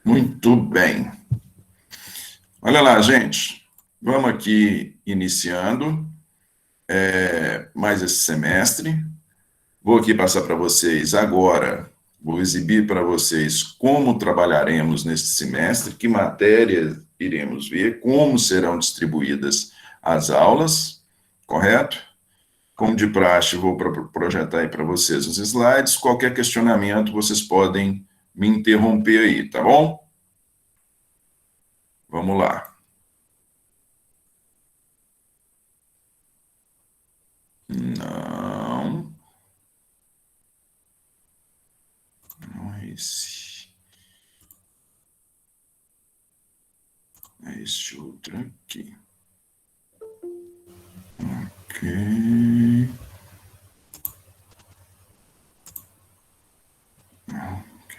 Muito bem. Olha lá, gente. Vamos aqui iniciando mais esse semestre. Vou aqui passar para vocês agora, vou exibir para vocês como trabalharemos neste semestre, que matérias iremos ver, como serão distribuídas as aulas, correto? Como de praxe, vou projetar aí para vocês os slides. Qualquer questionamento, vocês podem me interromper aí, tá bom? Vamos lá. Não, não é esse. É esse outro aqui. Ok. Ok.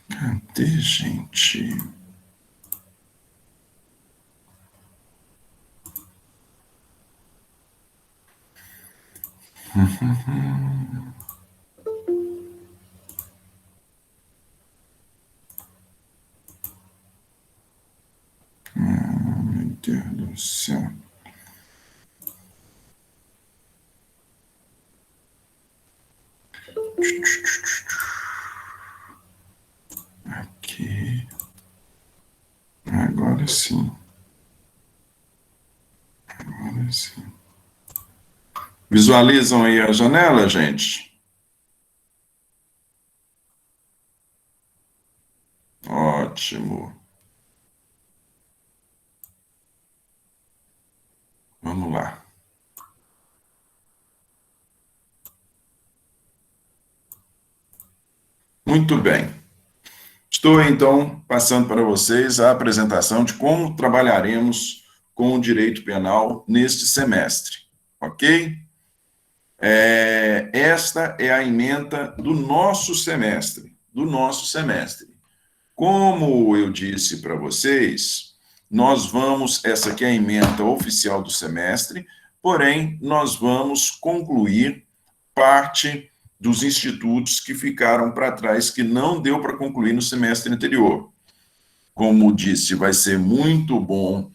Cadê, gente? Meu Deus do céu. Aqui. Agora sim. Agora sim. Visualizam aí a janela, gente? Ótimo. Vamos lá. Muito bem. Estou, então, passando para vocês a apresentação de como trabalharemos com o direito penal neste semestre, ok? Esta é a ementa do nosso semestre, Como eu disse para vocês, essa aqui é a ementa oficial do semestre, porém, nós vamos concluir parte dos institutos que ficaram para trás, que não deu para concluir no semestre anterior. Como disse, vai ser muito bom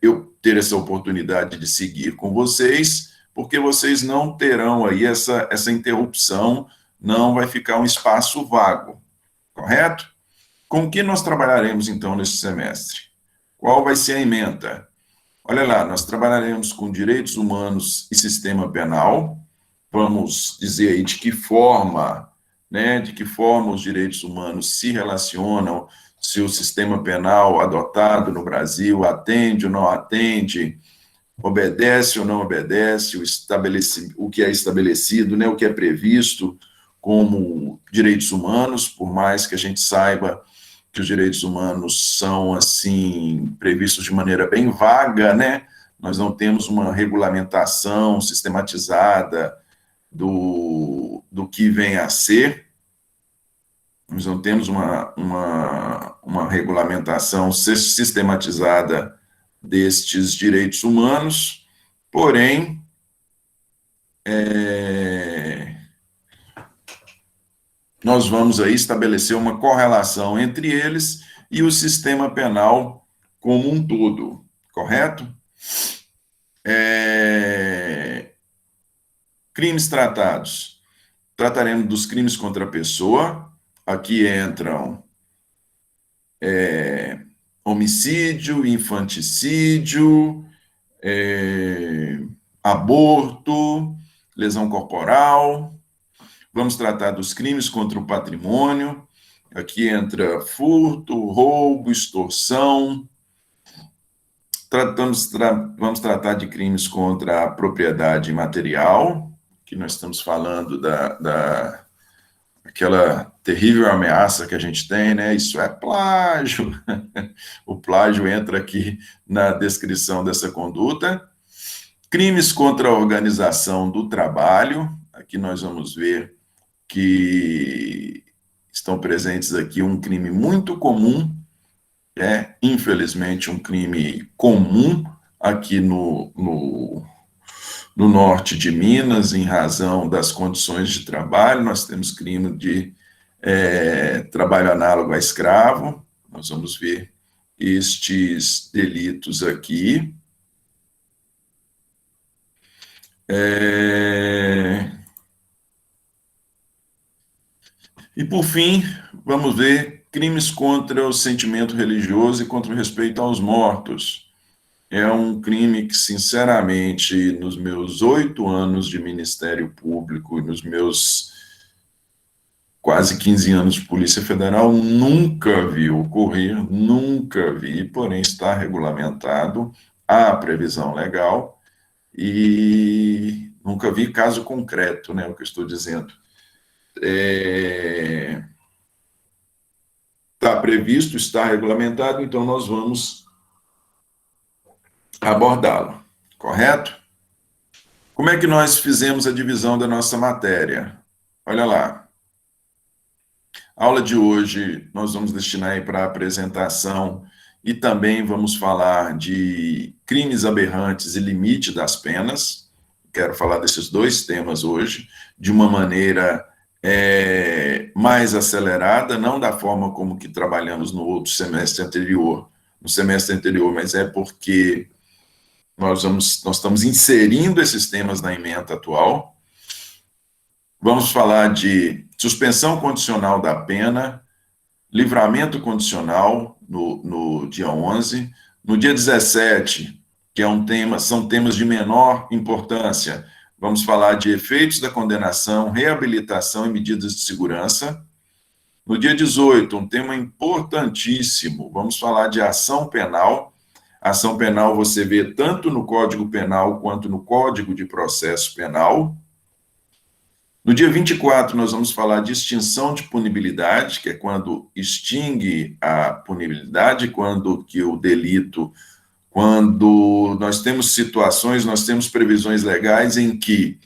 eu ter essa oportunidade de seguir com vocês, porque vocês não terão aí essa interrupção, não vai ficar um espaço vago, correto? Com que nós trabalharemos, então, neste semestre? Qual vai ser a ementa? Olha lá, nós trabalharemos com direitos humanos e sistema penal, vamos dizer aí de que forma, né, de que forma os direitos humanos se relacionam, se o sistema penal adotado no Brasil atende ou não atende, obedece ou não obedece, o que é estabelecido, né, o que é previsto como direitos humanos, por mais que a gente saiba que os direitos humanos são, assim, previstos de maneira bem vaga, né, nós não temos uma regulamentação sistematizada do que vem a ser, nós não temos uma regulamentação sistematizada destes direitos humanos, porém, nós vamos aí estabelecer uma correlação entre eles e o sistema penal como um todo, correto? Crimes tratados. Trataremos dos crimes contra a pessoa. Aqui entram homicídio, infanticídio, aborto, lesão corporal. Vamos tratar dos crimes contra o patrimônio. Aqui entra furto, roubo, extorsão. Vamos tratar de crimes contra a propriedade material, que nós estamos falando daquela terrível ameaça que a gente tem, né? Isso é plágio. O plágio entra aqui na descrição dessa conduta. Crimes contra a organização do trabalho. Aqui nós vamos ver que estão presentes aqui, um crime muito comum, infelizmente um crime comum aqui no norte de Minas, em razão das condições de trabalho. Nós temos crime de trabalho análogo a escravo. Nós vamos ver estes delitos aqui. E, por fim, vamos ver crimes contra o sentimento religioso e contra o respeito aos mortos. É um crime que, sinceramente, nos meus 8 anos de Ministério Público e nos meus quase 15 anos de Polícia Federal, nunca vi ocorrer, nunca vi, porém está regulamentado, há previsão legal, e nunca vi caso concreto, né, o que eu estou dizendo. Está previsto, está regulamentado, então nós vamos abordá-lo, correto? Como é que nós fizemos a divisão da nossa matéria? Olha lá. A aula de hoje nós vamos destinar aí para a apresentação e também vamos falar de crimes aberrantes e limite das penas. Quero falar desses 2 temas hoje, de uma maneira mais acelerada, não da forma como que trabalhamos no semestre anterior, mas é porque nós estamos inserindo esses temas na ementa atual. Vamos falar de suspensão condicional da pena, livramento condicional no dia 11, no dia 17, que são temas de menor importância, vamos falar de efeitos da condenação, reabilitação e medidas de segurança. No dia 18, um tema importantíssimo, vamos falar de ação penal. Ação penal você vê tanto no Código Penal quanto no Código de Processo Penal. No dia 24, nós vamos falar de extinção de punibilidade, que é quando extingue a punibilidade, quando nós temos situações, nós temos previsões legais em que,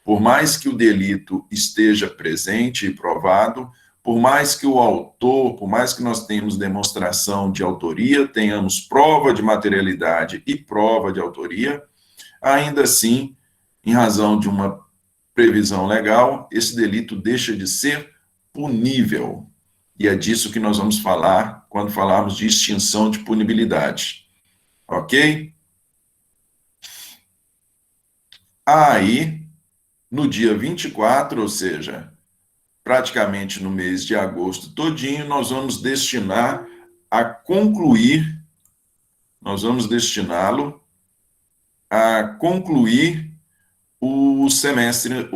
por mais que o delito esteja presente e provado, por mais que o autor, por mais que nós tenhamos demonstração de autoria, tenhamos prova de materialidade e prova de autoria, ainda assim, em razão de uma previsão legal, esse delito deixa de ser punível. E é disso que nós vamos falar quando falarmos de extinção de punibilidade. Ok? Aí, no dia 24, ou seja, praticamente no mês de agosto todinho, nós vamos destinar a concluir, o semestre,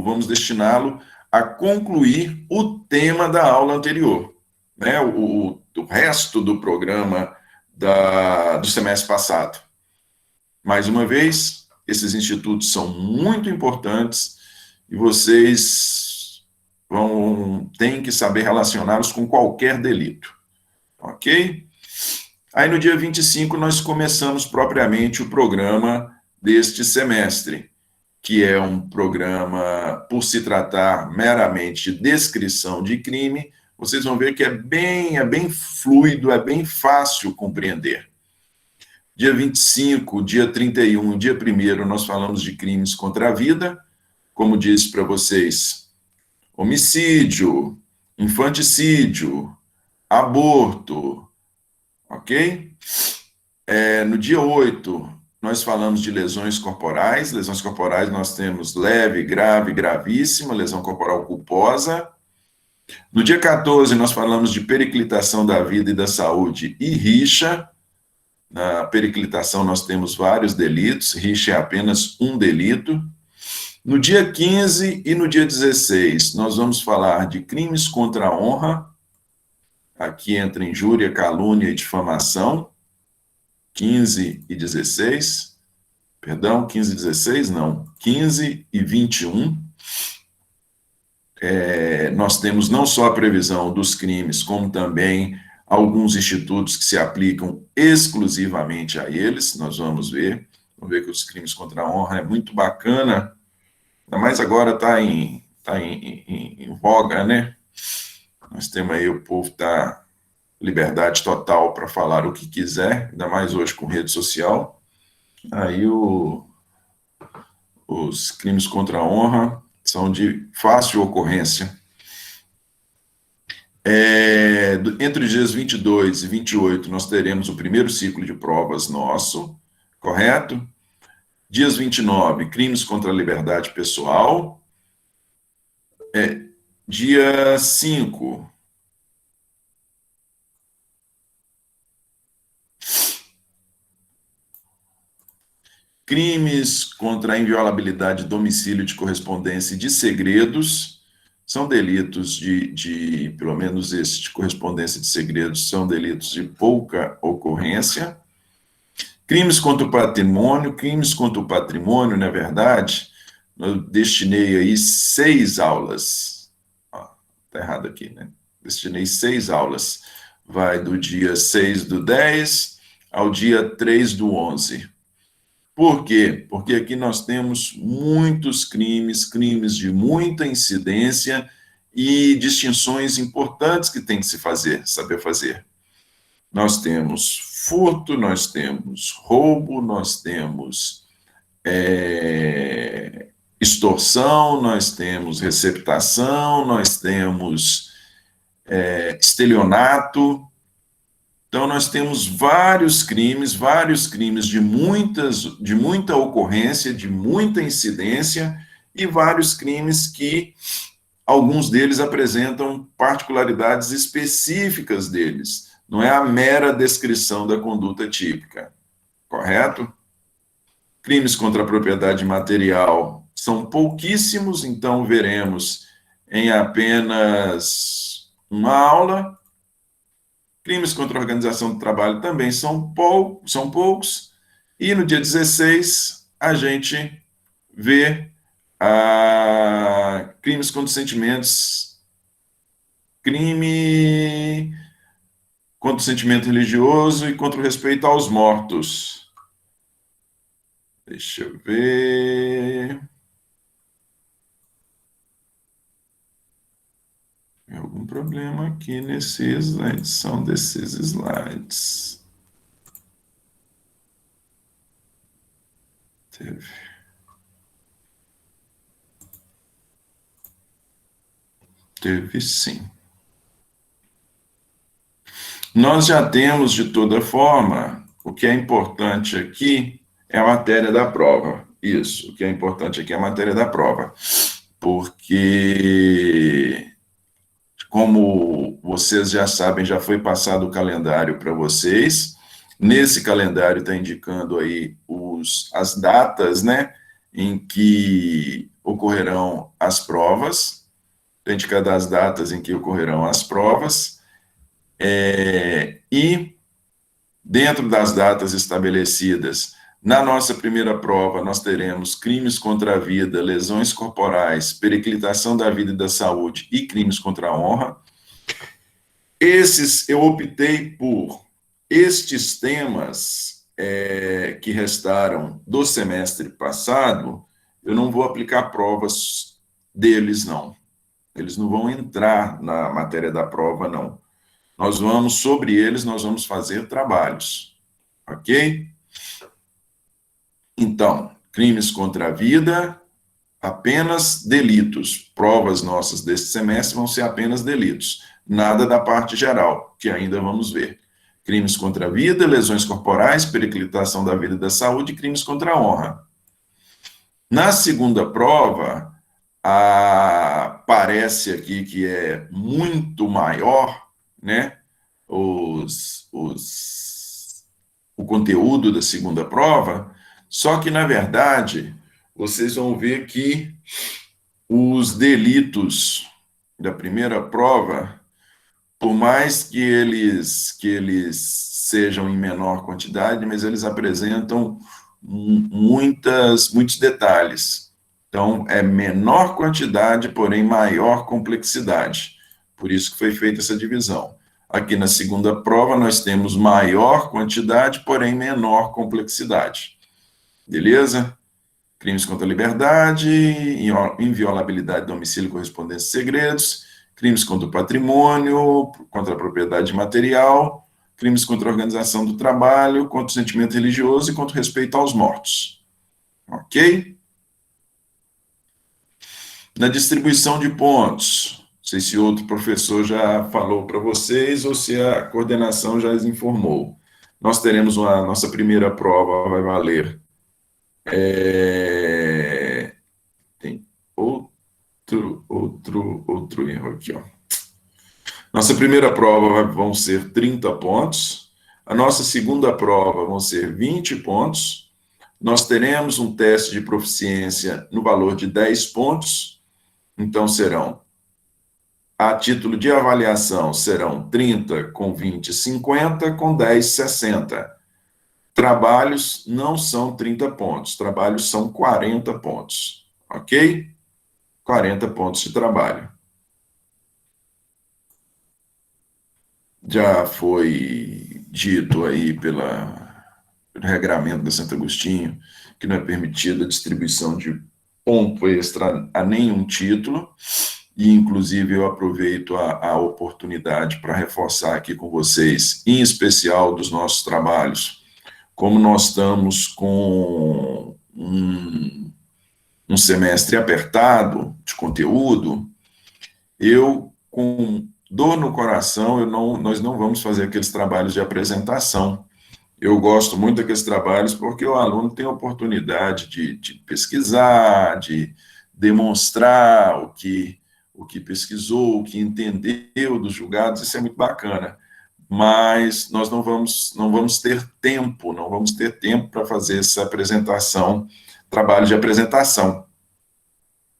vamos destiná-lo a concluir o tema da aula anterior, né? O resto do programa do semestre passado. Mais uma vez, esses institutos são muito importantes e vocês têm que saber relacioná-los com qualquer delito, ok? Aí no dia 25 nós começamos propriamente o programa deste semestre, que é um programa, por se tratar meramente de descrição de crime, vocês vão ver que é bem fluido, é bem fácil compreender. Dia 25, dia 31, dia 1º, nós falamos de crimes contra a vida, como disse para vocês, homicídio, infanticídio, aborto, ok? No dia 8, nós falamos de lesões corporais. Lesões corporais nós temos leve, grave, gravíssima, lesão corporal culposa. No dia 14, nós falamos de periclitação da vida e da saúde e rixa. Na periclitação nós temos vários delitos, rixa é apenas um delito. No dia 15 e no dia 16, nós vamos falar de crimes contra a honra. Aqui entra injúria, calúnia e difamação. 15 e 16, perdão, 15 e 16, não, 15 e 21, nós temos não só a previsão dos crimes, como também alguns institutos que se aplicam exclusivamente a eles. Nós vamos ver que os crimes contra a honra é muito bacana, mas agora está em voga, né? Nós temos aí, o povo tá liberdade total para falar o que quiser, ainda mais hoje com rede social. Aí os crimes contra a honra são de fácil ocorrência. Entre os dias 22 e 28, nós teremos o primeiro ciclo de provas nosso, correto? Dias 29, crimes contra a liberdade pessoal. Dia 5, crimes contra a inviolabilidade de domicílio, de correspondência e de segredos. São delitos pelo menos esse de correspondência de segredos, são delitos de pouca ocorrência. Crimes contra o patrimônio, na verdade, eu destinei aí 6 aulas. Está errado aqui, né? Destinei 6 aulas. Vai do dia 6/10 ao dia 3/11. Por quê? Porque aqui nós temos muitos crimes de muita incidência e distinções importantes que tem que se saber fazer. Nós temos furto, nós temos roubo, nós temos extorsão, nós temos receptação, nós temos estelionato. Então, nós temos vários crimes de muita ocorrência, de muita incidência, e vários crimes que alguns deles apresentam particularidades específicas deles. Não é a mera descrição da conduta típica, correto? Crimes contra a propriedade material são pouquíssimos, então veremos em apenas uma aula. Crimes contra a organização do trabalho também são poucos. E no dia 16, a gente vê crimes contra sentimentos, crime contra o sentimento religioso e contra o respeito aos mortos. Deixa eu ver. Algum problema aqui na edição desses slides. Teve sim. Nós já temos, de toda forma, o que é importante aqui é a matéria da prova. Isso, o que é importante aqui é a matéria da prova. Porque, como vocês já sabem, já foi passado o calendário para vocês. Nesse calendário está indicando aí as datas, né, em que ocorrerão as provas. Está indicando as datas em que ocorrerão as provas. E, dentro das datas estabelecidas, na nossa primeira prova, nós teremos crimes contra a vida, lesões corporais, periclitação da vida e da saúde e crimes contra a honra. Eu optei por estes temas que restaram do semestre passado. Eu não vou aplicar provas deles, não. Eles não vão entrar na matéria da prova, não. Sobre eles, nós vamos fazer trabalhos, ok? Então, crimes contra a vida, apenas delitos. Provas nossas deste semestre vão ser apenas delitos. Nada da parte geral, que ainda vamos ver. Crimes contra a vida, lesões corporais, periclitação da vida e da saúde e crimes contra a honra. Na segunda prova, parece aqui que é muito maior, né, o conteúdo da segunda prova, só que, na verdade, vocês vão ver que os delitos da primeira prova, por mais que eles sejam em menor quantidade, mas eles apresentam muitos detalhes. Então, é menor quantidade, porém maior complexidade. Por isso que foi feita essa divisão. Aqui na segunda prova, nós temos maior quantidade, porém menor complexidade. Beleza? Crimes contra a liberdade, inviolabilidade, domicílio, correspondência e segredos, crimes contra o patrimônio, contra a propriedade material, crimes contra a organização do trabalho, contra o sentimento religioso e contra o respeito aos mortos. Ok? Na distribuição de pontos, não sei se outro professor já falou para vocês ou se a coordenação já as informou. Nós teremos a nossa primeira prova, vai valer. Tem outro erro aqui, ó. Nossa primeira prova vão ser 30 pontos. A nossa segunda prova vão ser 20 pontos. Nós teremos um teste de proficiência no valor de 10 pontos. Então, serão, a título de avaliação, serão 30 com 20, 50, com 10, 60. Trabalhos não são 30 pontos, trabalhos são 40 pontos, ok? 40 pontos de trabalho. Já foi dito aí pelo regramento da Santo Agostinho que não é permitida a distribuição de ponto extra a nenhum título, e inclusive eu aproveito a oportunidade para reforçar aqui com vocês, em especial dos nossos trabalhos, como nós estamos com um semestre apertado de conteúdo, eu, com dor no coração, nós não vamos fazer aqueles trabalhos de apresentação. Eu gosto muito daqueles trabalhos porque o aluno tem a oportunidade de pesquisar, de demonstrar o que pesquisou, o que entendeu dos julgados, isso é muito bacana. Mas nós não vamos ter tempo para fazer essa apresentação, trabalho de apresentação.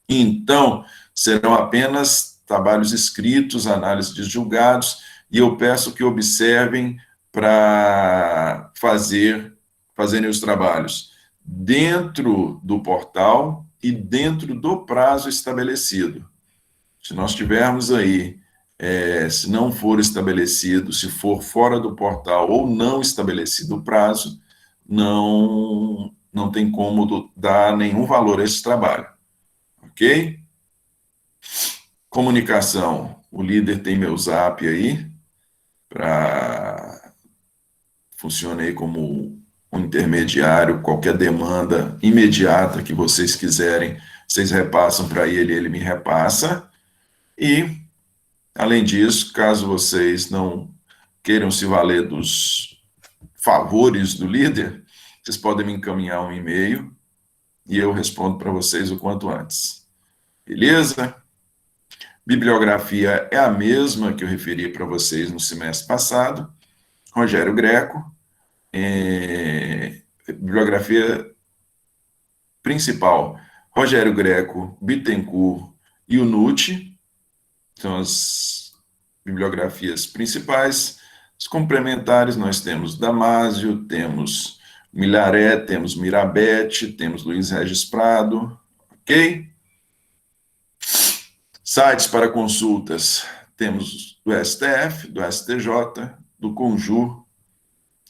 Então, serão apenas trabalhos escritos, análise de julgados, e eu peço que observem para fazerem os trabalhos dentro do portal e dentro do prazo estabelecido. Se nós tivermos aí, se não for estabelecido, se for fora do portal ou não estabelecido o prazo, não tem como dar nenhum valor a esse trabalho. Ok? Comunicação. O líder tem meu zap aí, funciona aí como um intermediário, qualquer demanda imediata que vocês quiserem, vocês repassam para ele, ele me repassa. E, além disso, caso vocês não queiram se valer dos favores do líder, vocês podem me encaminhar um e-mail e eu respondo para vocês o quanto antes. Beleza? Bibliografia é a mesma que eu referi para vocês no semestre passado. Rogério Greco. Bibliografia principal, Rogério Greco, Bittencourt e Unucci, são as bibliografias principais. As complementares nós temos Damásio, temos Milaré, temos Mirabete, temos Luiz Regis Prado, ok? Sites para consultas, temos do STF, do STJ, do Conjur,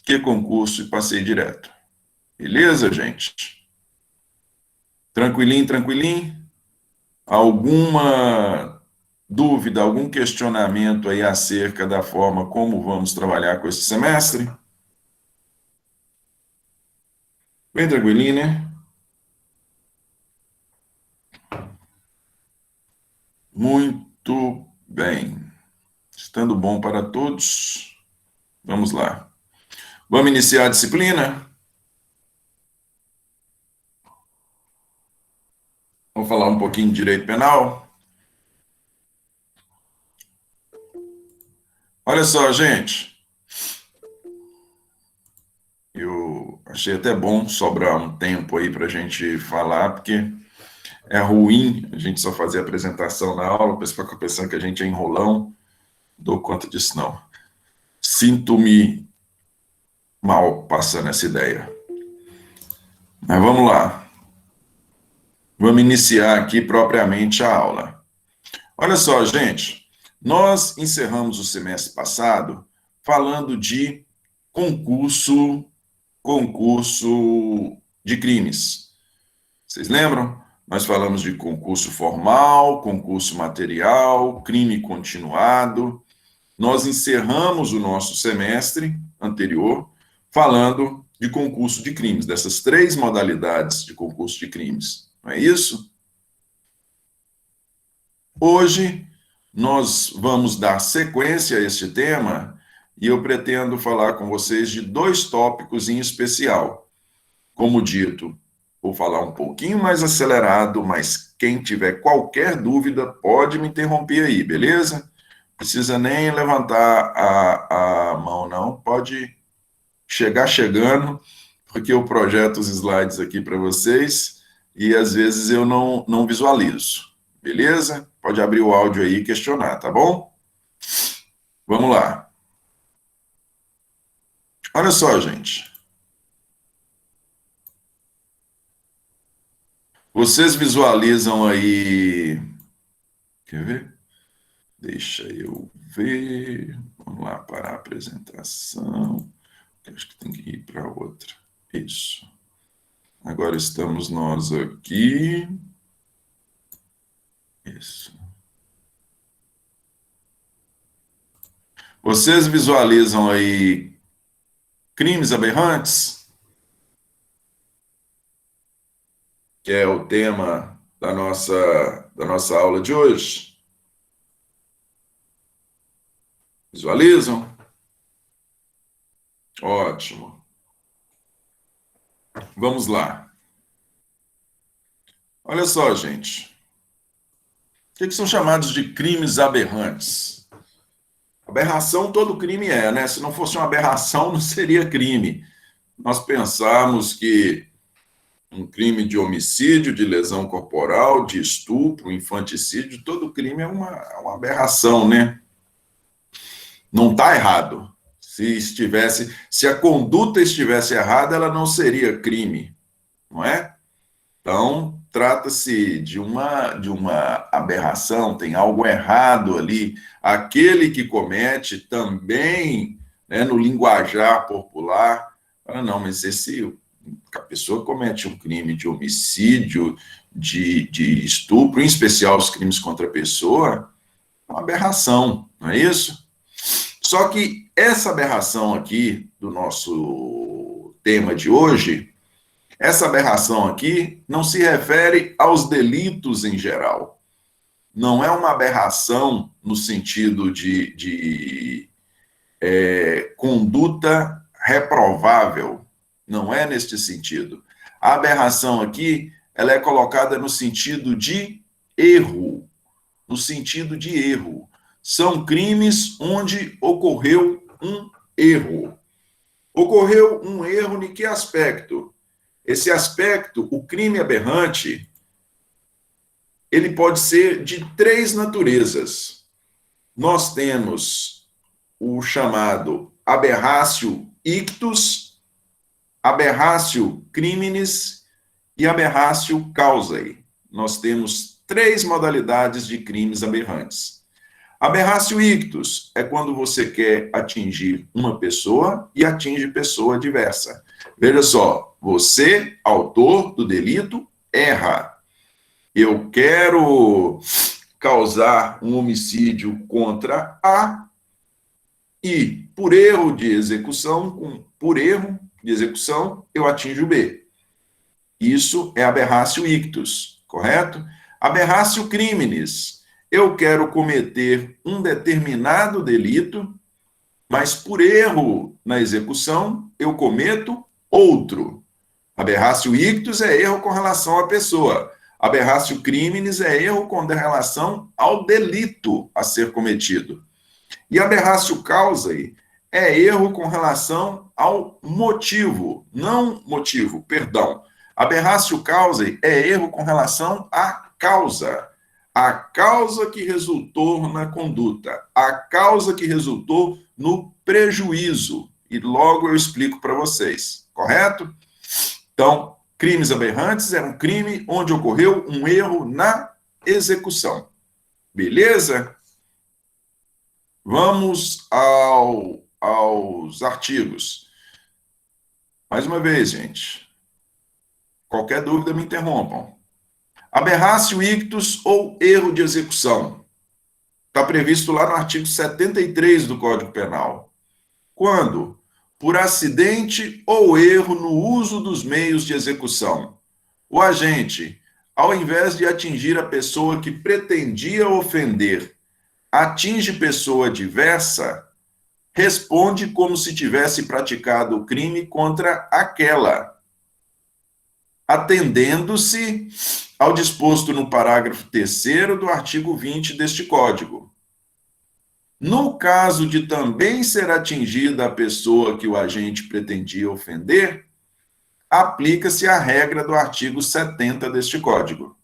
Que Concurso e Passei Direto. Beleza, gente? Tranquilinho, tranquilinho? Alguma dúvida, algum questionamento aí acerca da forma como vamos trabalhar com esse semestre? Bem tranquilinho, né? Muito bem. Estando bom para todos, vamos lá. Vamos iniciar a disciplina? Vamos falar um pouquinho de direito penal? Olha só, gente. Eu achei até bom sobrar um tempo aí para a gente falar, porque é ruim a gente só fazer apresentação na aula, o pessoal fica pensando que a gente é enrolão. Dou conta disso, não. Sinto-me mal passando essa ideia. Mas vamos lá. Vamos iniciar aqui propriamente a aula. Olha só, gente. Nós encerramos o semestre passado falando de concurso de crimes. Vocês lembram? Nós falamos de concurso formal, concurso material, crime continuado. Nós encerramos o nosso semestre anterior falando de concurso de crimes, dessas 3 modalidades de concurso de crimes. Não é isso? Hoje, nós vamos dar sequência a este tema e eu pretendo falar com vocês de 2 tópicos em especial. Como dito, vou falar um pouquinho mais acelerado, mas quem tiver qualquer dúvida pode me interromper aí, beleza? Não precisa nem levantar a mão, não. Pode chegar chegando, porque eu projeto os slides aqui para vocês e às vezes eu não visualizo, beleza? Pode abrir o áudio aí e questionar, tá bom? Vamos lá. Olha só, gente. Vocês visualizam aí... Quer ver? Deixa eu ver. Vamos lá para a apresentação. Acho que tem que ir para outra. Isso. Agora estamos nós aqui. Isso. Vocês visualizam aí crimes aberrantes? Que é o tema da nossa aula de hoje. Visualizam? Ótimo. Vamos lá. Olha só, gente. O que são chamados de crimes aberrantes? Aberração todo crime é, né? Se não fosse uma aberração, não seria crime. Nós pensamos que um crime de homicídio, de lesão corporal, de estupro, infanticídio, todo crime é uma aberração, né? Não está errado. Se a conduta estivesse errada, ela não seria crime, não é? Então, trata-se de uma aberração, tem algo errado ali. Aquele que comete também, né, no linguajar popular, fala, não, mas a pessoa comete um crime de homicídio, de estupro, em especial os crimes contra a pessoa, é uma aberração, não é isso? Só que essa aberração aqui do nosso tema de hoje, essa aberração aqui não se refere aos delitos em geral. Não é uma aberração no sentido de conduta reprovável. Não é neste sentido. A aberração aqui, ela é colocada no sentido de erro. No sentido de erro. São crimes onde ocorreu um erro. Ocorreu um erro em que aspecto? Esse aspecto, o crime aberrante, ele pode ser de 3 naturezas. Nós temos o chamado aberratio ictus, aberratio criminis e aberratio causae. Nós temos 3 modalidades de crimes aberrantes. Aberratio ictus é quando você quer atingir uma pessoa e atinge pessoa adversa. Veja só, você, autor do delito, erra. Eu quero causar um homicídio contra A e, por erro de execução, eu atinjo B. Isso é aberratio ictus, correto? Aberratio criminis. Eu quero cometer um determinado delito, mas por erro na execução, eu cometo outro. Aberratio ictus é erro com relação à pessoa. Aberratio criminis é erro com relação ao delito a ser cometido. E aberratio causae é erro com relação ao motivo, não motivo, perdão. Aberratio causae é erro com relação à causa. A causa que resultou na conduta, a causa que resultou no prejuízo. E logo eu explico para vocês, correto? Então, crimes aberrantes é um crime onde ocorreu um erro na execução. Beleza? Vamos aos artigos. Mais uma vez, gente. Qualquer dúvida, me interrompam. Aberrácio ictus ou erro de execução. Está previsto lá no artigo 73 do Código Penal. Quando? Por acidente ou erro no uso dos meios de execução. O agente, ao invés de atingir a pessoa que pretendia ofender, atinge pessoa diversa, responde como se tivesse praticado o crime contra aquela, atendendo-se ao disposto no parágrafo 3º do artigo 20 deste Código. No caso de também ser atingida a pessoa que o agente pretendia ofender, aplica-se a regra do artigo 70 deste Código.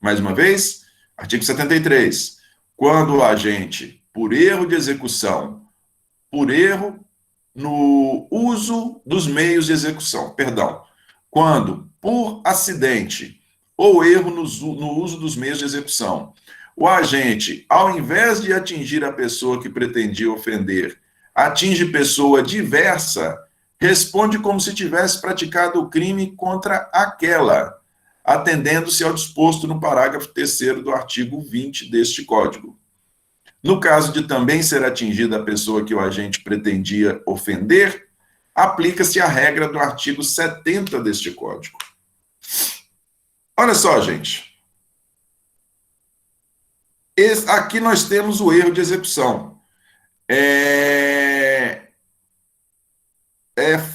Mais uma vez, artigo 73. Quando o agente, por erro de execução, por erro no uso dos meios de execução, quando, por acidente ou erro no uso dos meios de execução, o agente, ao invés de atingir a pessoa que pretendia ofender, atinge pessoa diversa, responde como se tivesse praticado o crime contra aquela, atendendo-se ao disposto no parágrafo 3º do artigo 20 deste Código. No caso de também ser atingida a pessoa que o agente pretendia ofender, aplica-se a regra do artigo 70 deste Código. Olha só, gente. Aqui nós temos o erro de execução. É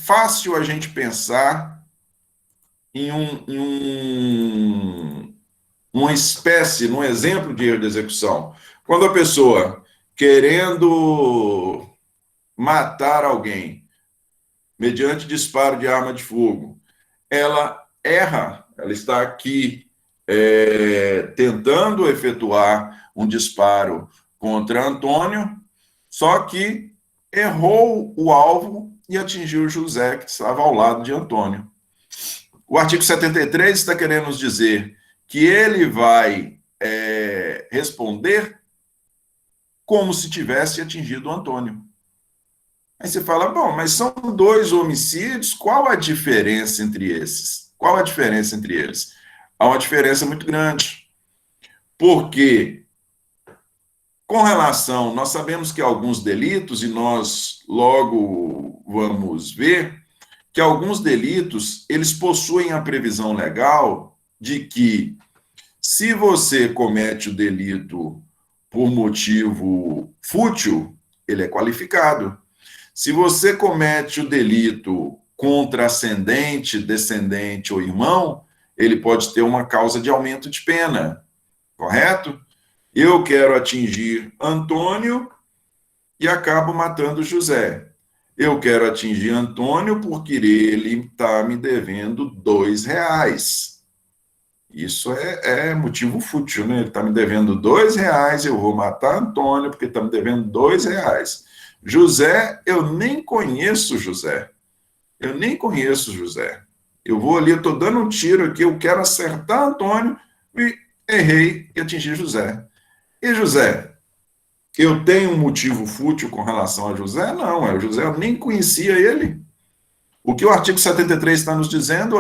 fácil a gente pensar em uma espécie, num exemplo de erro de execução. Quando a pessoa, querendo matar alguém, mediante disparo de arma de fogo, ela erra, ela está aqui tentando efetuar um disparo contra Antônio, só que errou o alvo e atingiu José, que estava ao lado de Antônio. O artigo 73 está querendo nos dizer que ele vai responder como se tivesse atingido o Antônio. Aí você fala, bom, mas são 2 homicídios, qual a diferença entre esses? Qual a diferença entre eles? Há uma diferença muito grande, porque com relação, nós sabemos que alguns delitos, e nós logo vamos ver, que alguns delitos, eles possuem a previsão legal de que, se você comete o delito por motivo fútil, ele é qualificado. Se você comete o delito contra ascendente, descendente ou irmão, ele pode ter uma causa de aumento de pena, correto? Eu quero atingir Antônio e acabo matando José. Eu quero atingir Antônio porque ele está me devendo R$2. Isso é motivo fútil, né? Ele está me devendo R$2, eu vou matar Antônio porque está me devendo R$2. José, eu nem conheço José. Eu nem conheço José. Eu vou ali, eu estou dando um tiro aqui, eu quero acertar Antônio e errei e atingi José. E José, eu tenho um motivo fútil com relação a José? Não, o José, eu nem conhecia ele. O que o artigo 73 está nos dizendo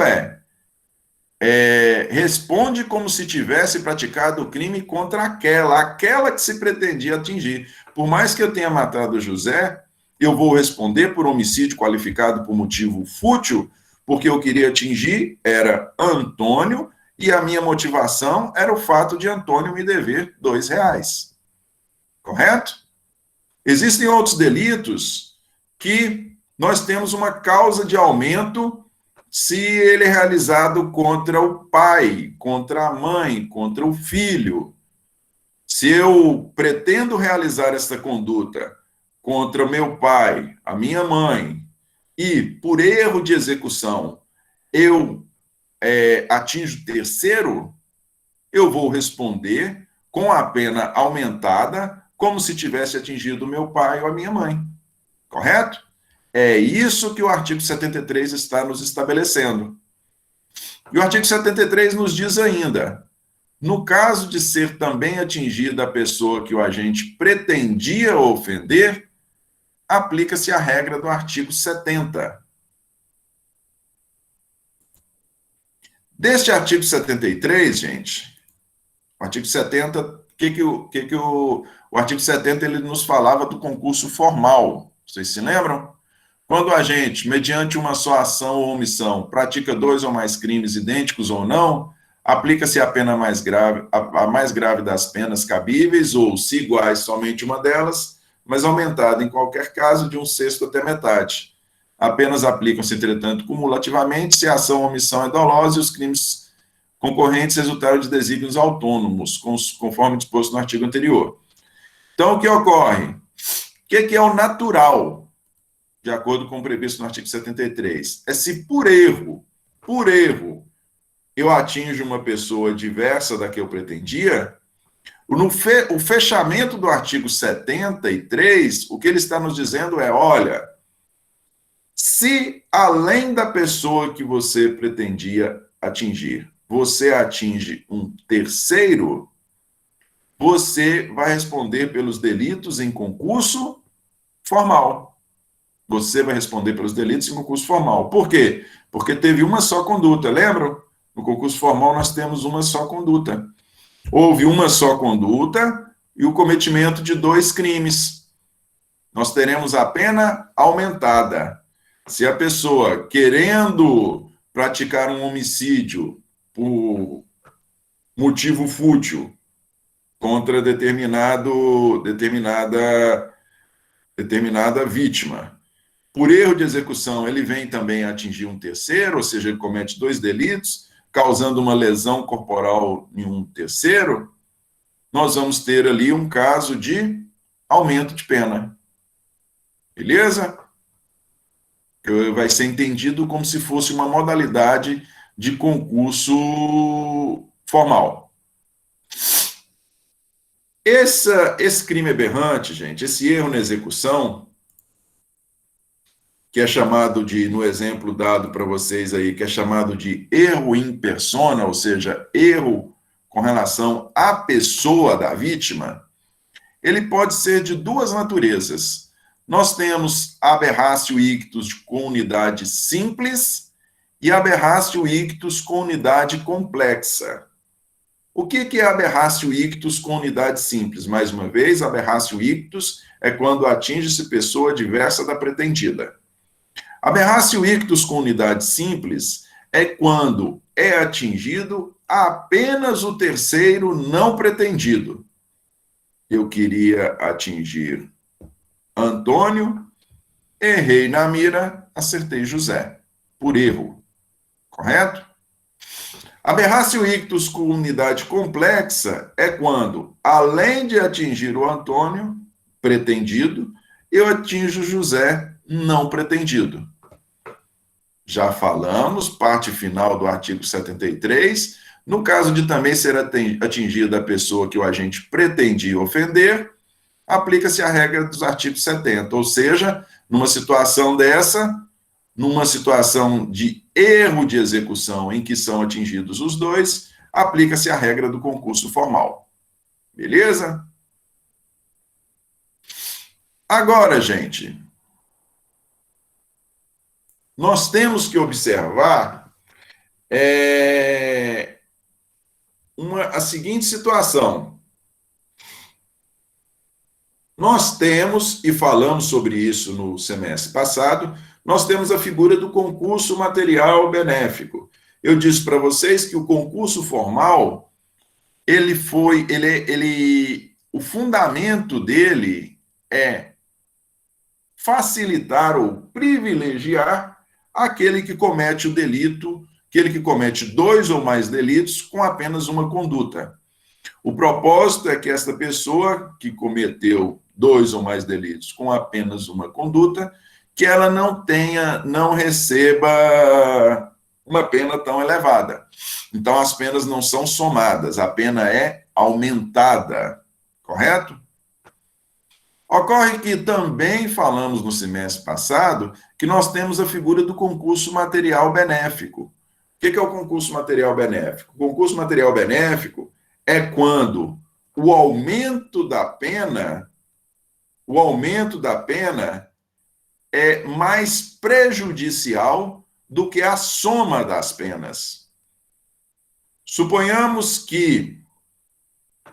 responde como se tivesse praticado o crime contra aquela que se pretendia atingir. Por mais que eu tenha matado José, eu vou responder por homicídio qualificado por motivo fútil, porque eu queria atingir era Antônio, e a minha motivação era o fato de Antônio me dever R$2. Correto? Existem outros delitos que nós temos uma causa de aumento se ele é realizado contra o pai, contra a mãe, contra o filho. Se eu pretendo realizar essa conduta contra o meu pai, a minha mãe, e por erro de execução eu atinjo terceiro, eu vou responder com a pena aumentada, como se tivesse atingido meu pai ou a minha mãe. Correto? É isso que o artigo 73 está nos estabelecendo. E o artigo 73 nos diz ainda, no caso de ser também atingida a pessoa que o agente pretendia ofender, aplica-se a regra do artigo 70. Deste artigo 73, gente, o artigo 70, o artigo 70 ele nos falava do concurso formal. Vocês se lembram? Quando a gente, mediante uma só ação ou omissão, pratica dois ou mais crimes idênticos ou não, aplica-se a pena mais grave, a mais grave das penas cabíveis, ou, se iguais, somente uma delas, mas aumentada em qualquer caso de um sexto até metade. Apenas aplicam-se, entretanto, cumulativamente, se a ação ou omissão é dolosa e os crimes concorrentes resultaram de desígnios autônomos, conforme disposto no artigo anterior. Então, o que ocorre? O que é o natural, de acordo com o previsto no artigo 73? É se por erro, eu atinjo uma pessoa diversa da que eu pretendia, o fechamento do artigo 73, o que ele está nos dizendo é, olha, se além da pessoa que você pretendia atingir, você atinge um terceiro, você vai responder pelos delitos em concurso formal. Você vai responder pelos delitos em concurso formal. Por quê? Porque teve uma só conduta, lembram? No concurso formal nós temos uma só conduta. Houve uma só conduta e o cometimento de 2 crimes. Nós teremos a pena aumentada. Se a pessoa, querendo praticar um homicídio por motivo fútil contra determinada vítima, por erro de execução, ele vem também atingir um terceiro, ou seja, ele comete 2 delitos, causando uma lesão corporal em um terceiro, nós vamos ter ali um caso de aumento de pena. Beleza? Vai ser entendido como se fosse uma modalidade de concurso formal. Esse crime aberrante, gente, esse erro na execução, que é chamado de, no exemplo dado para vocês aí, que é chamado de erro in persona, ou seja, erro com relação à pessoa da vítima, ele pode ser de 2 naturezas. Nós temos aberratio ictus com unidade simples e aberratio ictus com unidade complexa. O que é aberratio ictus com unidade simples? Mais uma vez, aberratio ictus é quando atinge-se pessoa diversa da pretendida. Aberratio ictus com unidade simples é quando é atingido apenas o terceiro não pretendido. Eu queria atingir Antônio, errei na mira, acertei José, por erro. Correto? Aberratio ictus com unidade complexa é quando, além de atingir o Antônio, pretendido, eu atinjo José, não pretendido. Já falamos, parte final do artigo 73, no caso de também ser atingida a pessoa que o agente pretendia ofender, aplica-se a regra dos artigos 70, ou seja, numa situação dessa, numa situação de erro de execução em que são atingidos os 2, aplica-se a regra do concurso formal. Beleza? Agora, gente, nós temos que observar a seguinte situação. Nós temos, e falamos sobre isso no semestre passado, nós temos a figura do concurso material benéfico. Eu disse para vocês que o concurso formal, o fundamento dele é facilitar ou privilegiar aquele que comete o delito, aquele que comete 2 ou mais delitos com apenas uma conduta. O propósito é que esta pessoa que cometeu 2 ou mais delitos com apenas uma conduta, que ela não receba uma pena tão elevada. Então, as penas não são somadas, a pena é aumentada, correto? Ocorre que também falamos no semestre passado que nós temos a figura do concurso material benéfico. O que é o concurso material benéfico? O concurso material benéfico é quando o aumento da pena é mais prejudicial do que a soma das penas. Suponhamos que,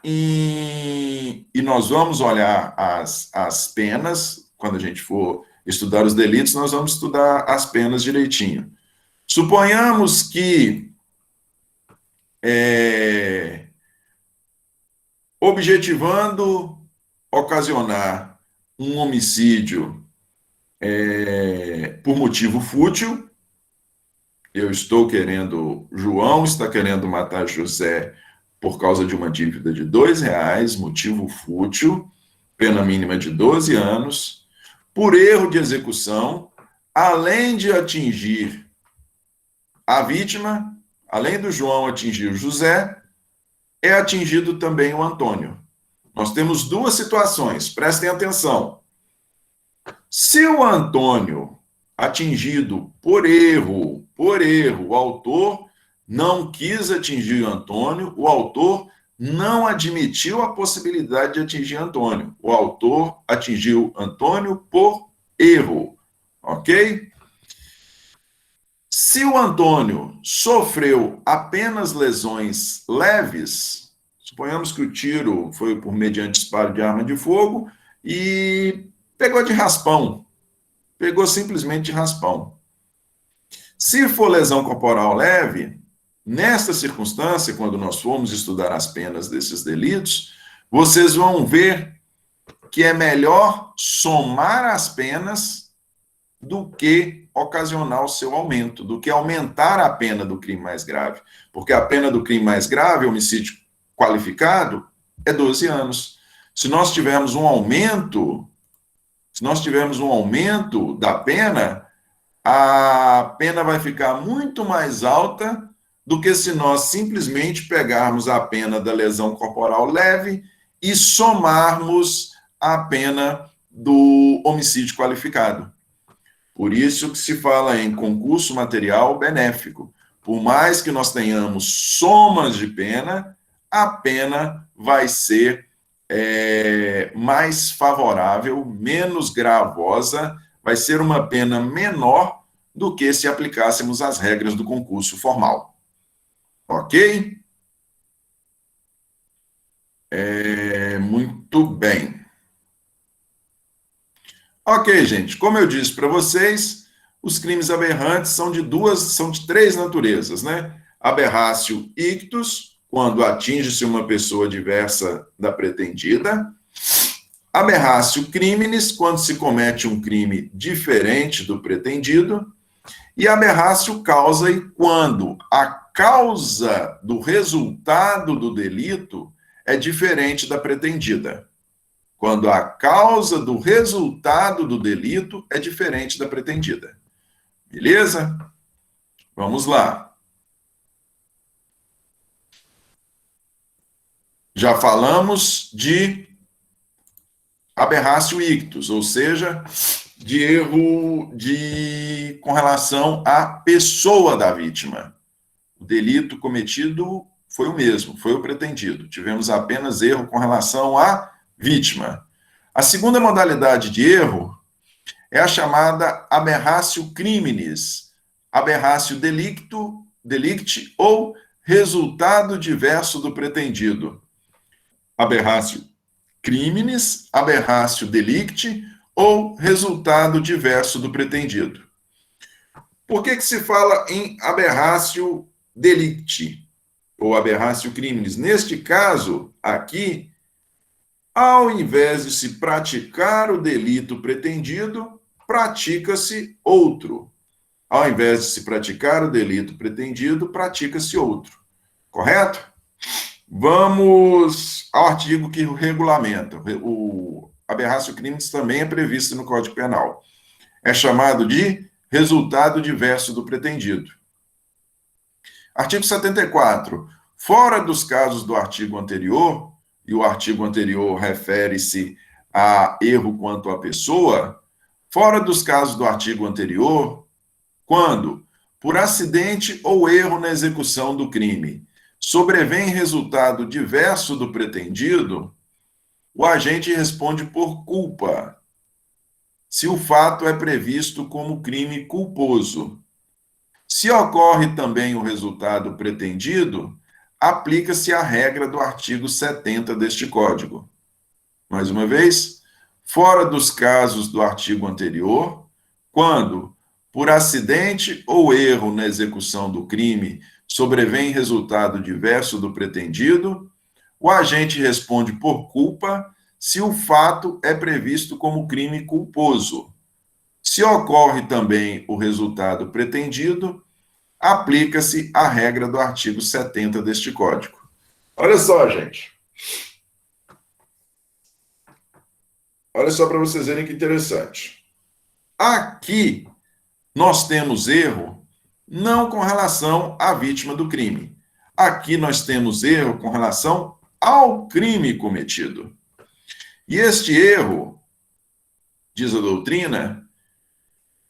e nós vamos olhar as penas, quando a gente for estudar os delitos, nós vamos estudar as penas direitinho. Suponhamos que, objetivando ocasionar um homicídio por motivo fútil, João está querendo matar José por causa de uma dívida de R$2, motivo fútil, pena mínima de 12 anos, por erro de execução, além de atingir a vítima, além do João atingir o José, é atingido também o Antônio. Nós temos duas situações, prestem atenção. Se o Antônio, atingido por erro, o autor não quis atingir o Antônio, o autor não admitiu a possibilidade de atingir Antônio. O autor atingiu Antônio por erro, ok? Se o Antônio sofreu apenas lesões leves, suponhamos que o tiro foi por mediante disparo de arma de fogo e pegou de raspão, pegou simplesmente de raspão. Se for lesão corporal leve, nesta circunstância, quando nós formos estudar as penas desses delitos, vocês vão ver que é melhor somar as penas do que ocasionar o seu aumento, do que aumentar a pena do crime mais grave. Porque a pena do crime mais grave, homicídio qualificado, é 12 anos. Se nós tivermos um aumento da pena, a pena vai ficar muito mais alta do que se nós simplesmente pegarmos a pena da lesão corporal leve e somarmos a pena do homicídio qualificado. Por isso que se fala em concurso material benéfico. Por mais que nós tenhamos somas de pena, a pena vai ser mais favorável, menos gravosa, vai ser uma pena menor do que se aplicássemos as regras do concurso formal. Ok? Muito bem. Ok, gente, como eu disse para vocês, os crimes aberrantes são de três naturezas, né? Aberratio ictus, quando atinge-se uma pessoa diversa da pretendida. Aberratio criminis, quando se comete um crime diferente do pretendido. E aberratio causae, quando a causa do resultado do delito é diferente da pretendida. Quando a causa do resultado do delito é diferente da pretendida. Beleza? Vamos lá. Já falamos de aberratio ictus, ou seja, de erro com relação à pessoa da vítima. O delito cometido foi o mesmo, foi o pretendido. Tivemos apenas erro com relação à vítima. A segunda modalidade de erro é a chamada aberratio criminis, aberratio delicti ou resultado diverso do pretendido. Aberratio criminis, aberratio delicti ou resultado diverso do pretendido. Por que se fala em aberratio delicti ou aberratio criminis? Neste caso, aqui, ao invés de se praticar o delito pretendido, pratica-se outro. Ao invés de se praticar o delito pretendido, pratica-se outro. Correto? Vamos ao artigo que regulamenta. O aberratio criminis também é previsto no Código Penal. É chamado de resultado diverso do pretendido. Artigo 74. Fora dos casos do artigo anterior, e o artigo anterior refere-se a erro quanto à pessoa, fora dos casos do artigo anterior, quando, por acidente ou erro na execução do crime, sobrevém resultado diverso do pretendido, o agente responde por culpa, se o fato é previsto como crime culposo. Se ocorre também o resultado pretendido, aplica-se a regra do artigo 70 deste Código. Mais uma vez, fora dos casos do artigo anterior, quando, por acidente ou erro na execução do crime, sobrevém resultado diverso do pretendido, o agente responde por culpa se o fato é previsto como crime culposo. Se ocorre também o resultado pretendido, aplica-se a regra do artigo 70 deste Código. Olha só, gente. Olha só para vocês verem que interessante. Aqui nós temos erro não com relação à vítima do crime. Aqui nós temos erro com relação ao crime cometido. E este erro, diz a doutrina,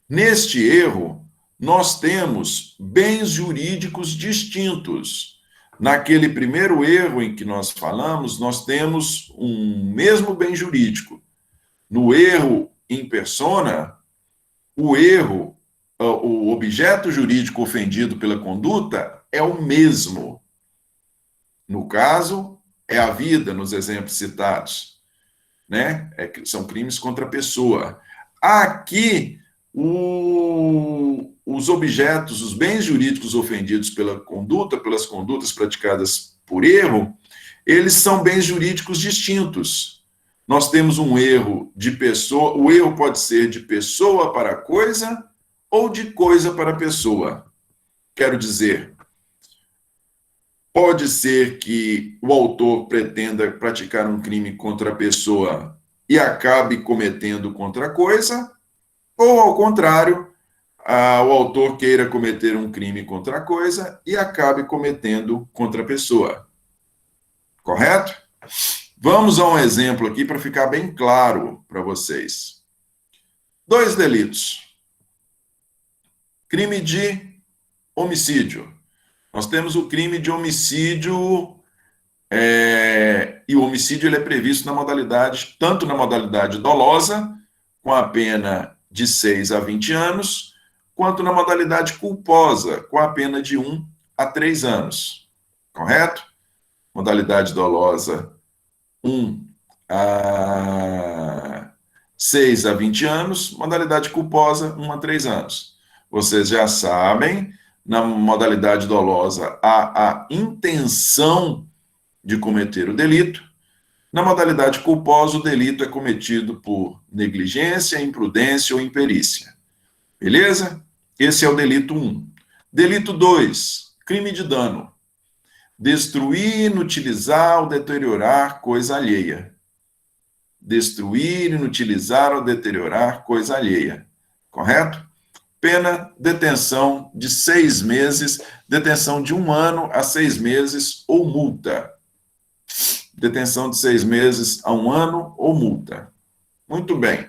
neste erro nós temos bens jurídicos distintos. Naquele primeiro erro em que nós falamos, nós temos um mesmo bem jurídico. No erro in persona, o objeto jurídico ofendido pela conduta é o mesmo. No caso, é a vida, nos exemplos citados, né? São crimes contra a pessoa. Aqui, os objetos, os bens jurídicos ofendidos pela conduta, pelas condutas praticadas por erro, eles são bens jurídicos distintos. Nós temos um erro de pessoa, o erro pode ser de pessoa para coisa ou de coisa para pessoa. Quero dizer, pode ser que o autor pretenda praticar um crime contra a pessoa e acabe cometendo contra a coisa, ou, ao contrário, o autor queira cometer um crime contra a coisa e acabe cometendo contra a pessoa. Correto? Vamos a um exemplo aqui para ficar bem claro para vocês. 2 delitos. Crime de homicídio. Nós temos o crime de homicídio, e o homicídio ele é previsto na modalidade, tanto na modalidade dolosa, com a pena de 6 a 20 anos, quanto na modalidade culposa, com a pena de 1 a 3 anos. Correto? Modalidade dolosa, 1 a 6 a 20 anos, modalidade culposa, 1 a 3 anos. Vocês já sabem, na modalidade dolosa há a intenção de cometer o delito. Na modalidade culposa, o delito é cometido por negligência, imprudência ou imperícia. Beleza? Esse é o delito 1. Delito 2, crime de dano. Destruir, inutilizar ou deteriorar coisa alheia. Destruir, inutilizar ou deteriorar coisa alheia. Correto? Pena, detenção de 6 meses, detenção de 1 ano a 6 meses ou multa. Detenção de 6 meses a 1 ano ou multa. Muito bem.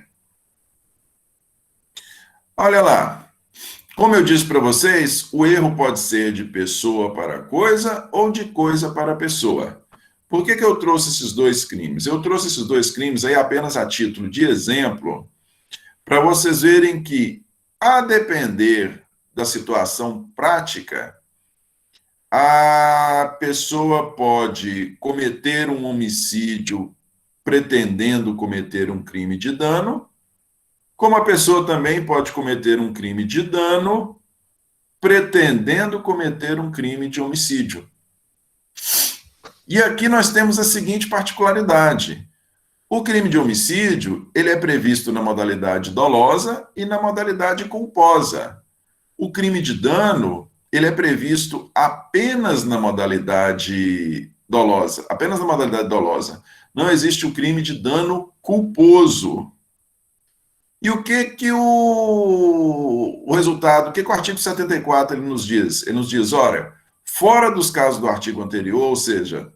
Olha lá. Como eu disse para vocês, o erro pode ser de pessoa para coisa ou de coisa para pessoa. Por que eu trouxe esses 2 crimes? Eu trouxe esses 2 crimes aí apenas a título de exemplo, para vocês verem que, a depender da situação prática, a pessoa pode cometer um homicídio pretendendo cometer um crime de dano, como a pessoa também pode cometer um crime de dano pretendendo cometer um crime de homicídio. E aqui nós temos a seguinte particularidade. O crime de homicídio, ele é previsto na modalidade dolosa e na modalidade culposa. O crime de dano, ele é previsto apenas na modalidade dolosa, apenas na modalidade dolosa. Não existe o crime de dano culposo. E o que o resultado, o que o artigo 74 ele nos diz? Ele nos diz, olha, fora dos casos do artigo anterior, ou seja,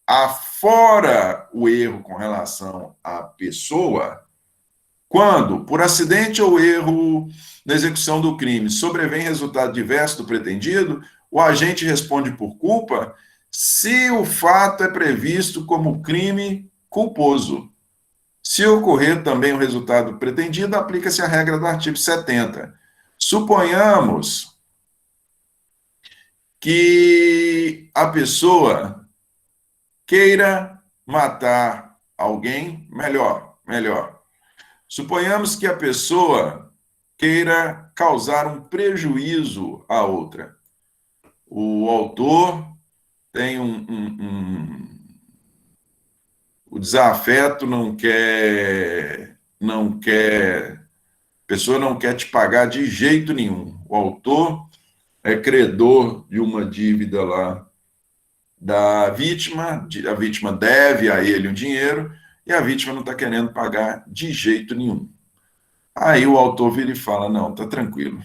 afora o erro com relação à pessoa, quando, por acidente ou erro na execução do crime, sobrevém resultado diverso do pretendido, o agente responde por culpa se o fato é previsto como crime culposo. Se ocorrer também o resultado pretendido, aplica-se a regra do artigo 70. Suponhamos que a pessoa queira matar alguém, melhor. Suponhamos que a pessoa queira causar um prejuízo à outra. O autor tem o desafeto, a pessoa não quer te pagar de jeito nenhum. O autor é credor de uma dívida lá da vítima, a vítima deve a ele um dinheiro e a vítima não está querendo pagar de jeito nenhum. Aí o autor vira e fala: não, tá tranquilo,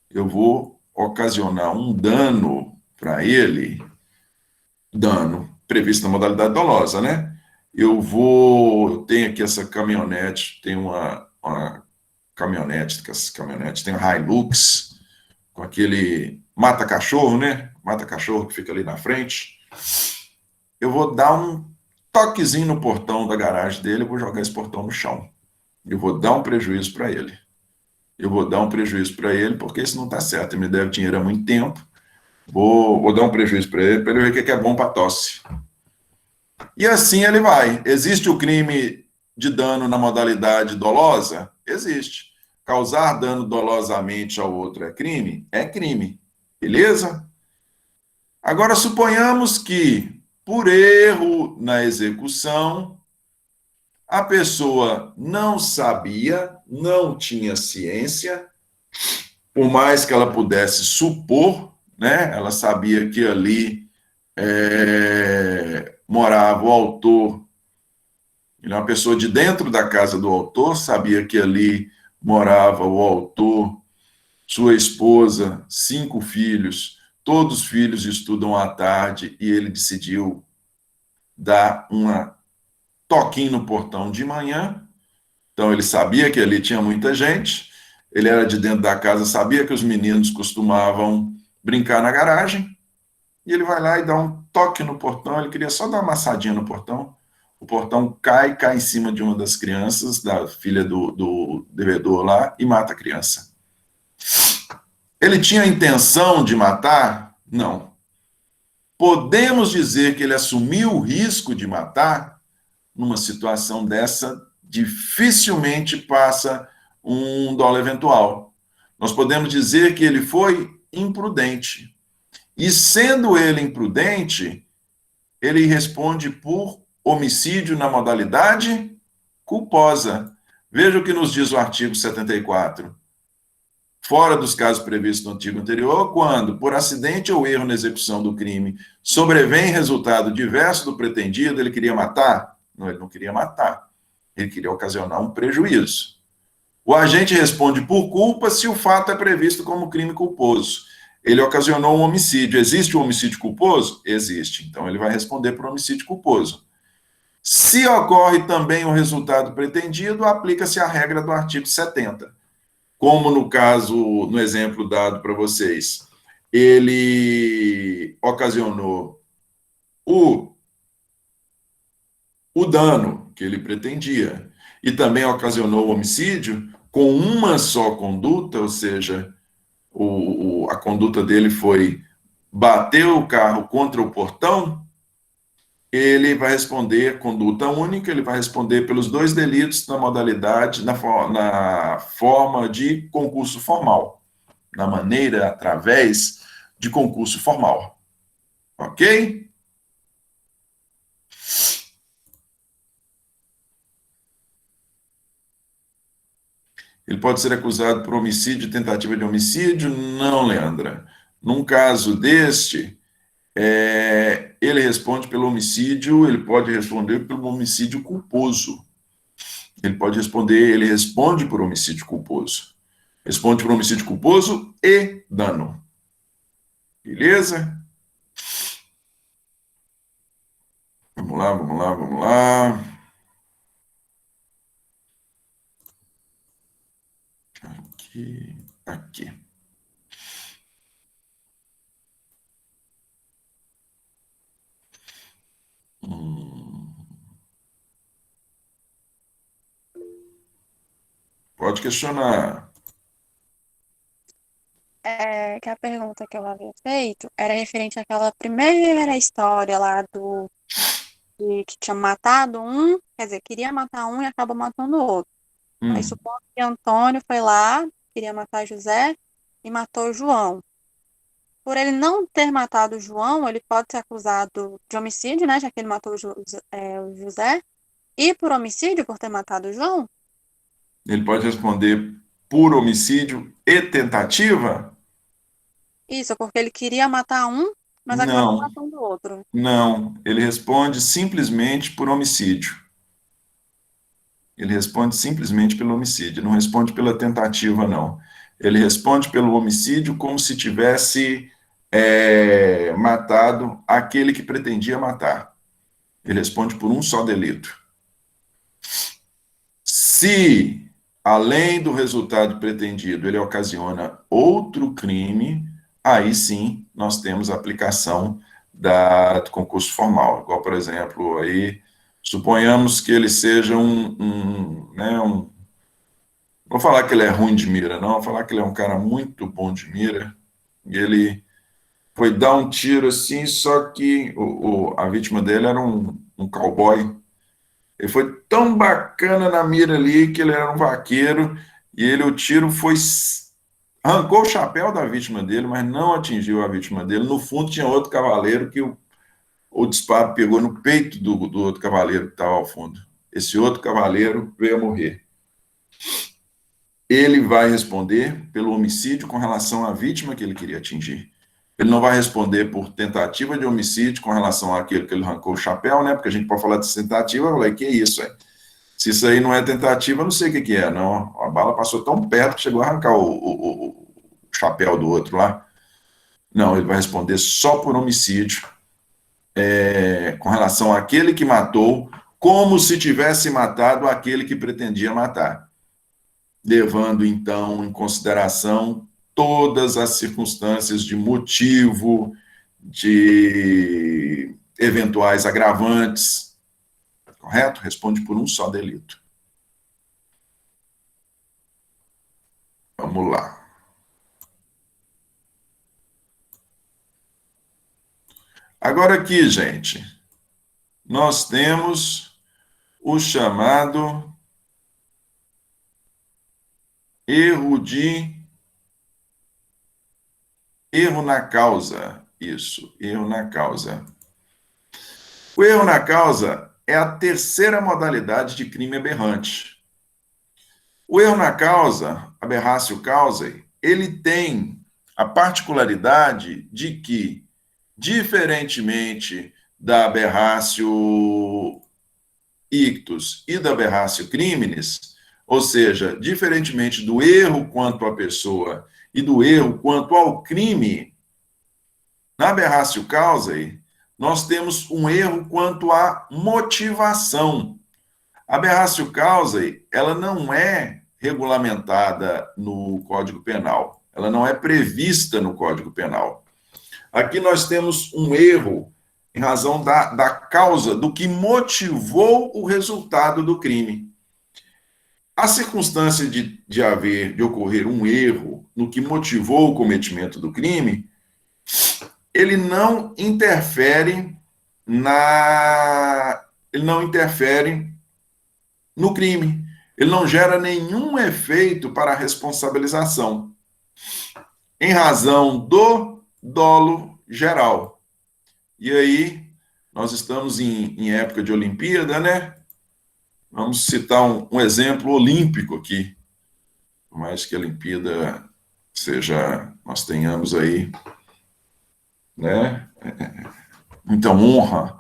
eu vou ocasionar um dano para ele, dano previsto na modalidade dolosa, né? Eu tenho aqui essa caminhonete, tem uma caminhonete, que essas caminhonetes tem um Hilux, com aquele mata-cachorro, né? Mata-cachorro que fica ali na frente. Eu vou dar um toquezinho no portão da garagem dele, eu vou jogar esse portão no chão. Eu vou dar um prejuízo para ele. Porque isso não está certo. Ele me deve dinheiro há muito tempo. Vou dar um prejuízo para ele ver o que é bom para tosse. E assim ele vai. Existe o crime de dano na modalidade dolosa? Existe. Causar dano dolosamente ao outro é crime? É crime. Beleza? Agora, suponhamos que, por erro na execução, a pessoa não sabia, não tinha ciência, por mais que ela pudesse supor, né? Ela sabia que ali morava o autor, ele é uma pessoa de dentro da casa do autor, sabia que ali morava o autor, sua esposa, 5 filhos, todos os filhos estudam à tarde e ele decidiu dar uma toquinho no portão de manhã. Então ele sabia que ali tinha muita gente, ele era de dentro da casa, sabia que os meninos costumavam brincar na garagem, e ele vai lá e dá um toque no portão, ele queria só dar uma amassadinha no portão, o portão cai em cima de uma das crianças, da filha do devedor lá, e mata a criança. Ele tinha a intenção de matar? Não. Podemos dizer que ele assumiu o risco de matar? Numa situação dessa, dificilmente passa um dolo eventual. Nós podemos dizer que ele foi imprudente. E sendo ele imprudente, ele responde por homicídio na modalidade culposa. Veja o que nos diz o artigo 74. Fora dos casos previstos no artigo anterior, quando, por acidente ou erro na execução do crime, sobrevém resultado diverso do pretendido, ele queria matar? Não, ele não queria matar. Ele queria ocasionar um prejuízo. O agente responde por culpa se o fato é previsto como crime culposo. Ele ocasionou um homicídio. Existe um homicídio culposo? Existe. Então, ele vai responder por homicídio culposo. Se ocorre também o resultado pretendido, aplica-se a regra do artigo 70. Como no caso, no exemplo dado para vocês, ele ocasionou o dano que ele pretendia e também ocasionou o homicídio com uma só conduta, ou seja, a conduta dele foi bater o carro contra o portão, ele vai responder conduta única, ele vai responder pelos 2 delitos na modalidade, na forma de concurso formal, na maneira através de concurso formal. Ok? Ele pode ser acusado por homicídio e tentativa de homicídio? Não, Leandra. Num caso deste, ele responde pelo homicídio, ele pode responder pelo homicídio culposo. Ele responde por homicídio culposo. Responde por homicídio culposo e dano. Beleza? Vamos lá. Aqui. Pode questionar. que a pergunta que eu havia feito era referente àquela primeira história lá que tinha matado um, quer dizer, queria matar um e acaba matando o outro. Aí Hum. supondo que Antônio foi lá, queria matar José e matou João. Por ele não ter matado o João, ele pode ser acusado de homicídio, né? Já que ele matou o José. E por homicídio, por ter matado o João? Ele pode responder por homicídio e tentativa? Isso, porque ele queria matar um, mas acabou Não, matando o outro. não. Ele responde simplesmente por homicídio. Ele responde simplesmente pelo homicídio, não responde pela tentativa, não. Ele responde pelo homicídio como se tivesse matado aquele que pretendia matar. Ele responde por um só delito. Se, além do resultado pretendido, ele ocasiona outro crime, aí sim nós temos a aplicação do concurso formal. Igual, por exemplo, aí suponhamos que ele seja vou falar que ele é ruim de mira, não, vou falar que ele é um cara muito bom de mira, e ele foi dar um tiro assim, só que a vítima dele era um cowboy. Ele foi tão bacana na mira ali que ele era um vaqueiro e o tiro foi. Arrancou o chapéu da vítima dele, mas não atingiu a vítima dele. No fundo tinha outro cavaleiro que o disparo pegou no peito do outro cavaleiro que estava ao fundo. Esse outro cavaleiro veio a morrer. Ele vai responder pelo homicídio com relação à vítima que ele queria atingir. Ele não vai responder por tentativa de homicídio com relação àquele que ele arrancou o chapéu, né? Porque a gente pode falar de tentativa, eu falei, que isso, é? Se isso aí não é tentativa, eu não sei o que, que é, não. A bala passou tão perto que chegou a arrancar o chapéu do outro lá. Não, ele vai responder só por homicídio, com relação àquele que matou, como se tivesse matado aquele que pretendia matar, levando então em consideração todas as circunstâncias de motivo, de eventuais agravantes, correto? Responde por um só delito. Vamos lá. Agora aqui, gente, nós temos o chamado erro de erro na causa. Isso, erro na causa. O erro na causa é a terceira modalidade de crime aberrante. O erro na causa, aberratio causae, ele tem a particularidade de que, diferentemente da aberratio ictus e da aberratio criminis, ou seja, diferentemente do erro quanto à pessoa e do erro quanto ao crime, na aberratio causae, nós temos um erro quanto à motivação. A aberratio causae, ela não é regulamentada no Código Penal, ela não é prevista no Código Penal. Aqui nós temos um erro em razão da causa, do que motivou o resultado do crime. A circunstância de ocorrer um erro no que motivou o cometimento do crime, ele não interfere ele não interfere no crime. Ele não gera nenhum efeito para a responsabilização, em razão do dolo geral. E aí, nós estamos em época de Olimpíada, né? Vamos citar um exemplo olímpico aqui, por mais que a Olimpíada seja, nós tenhamos aí, né, muita honra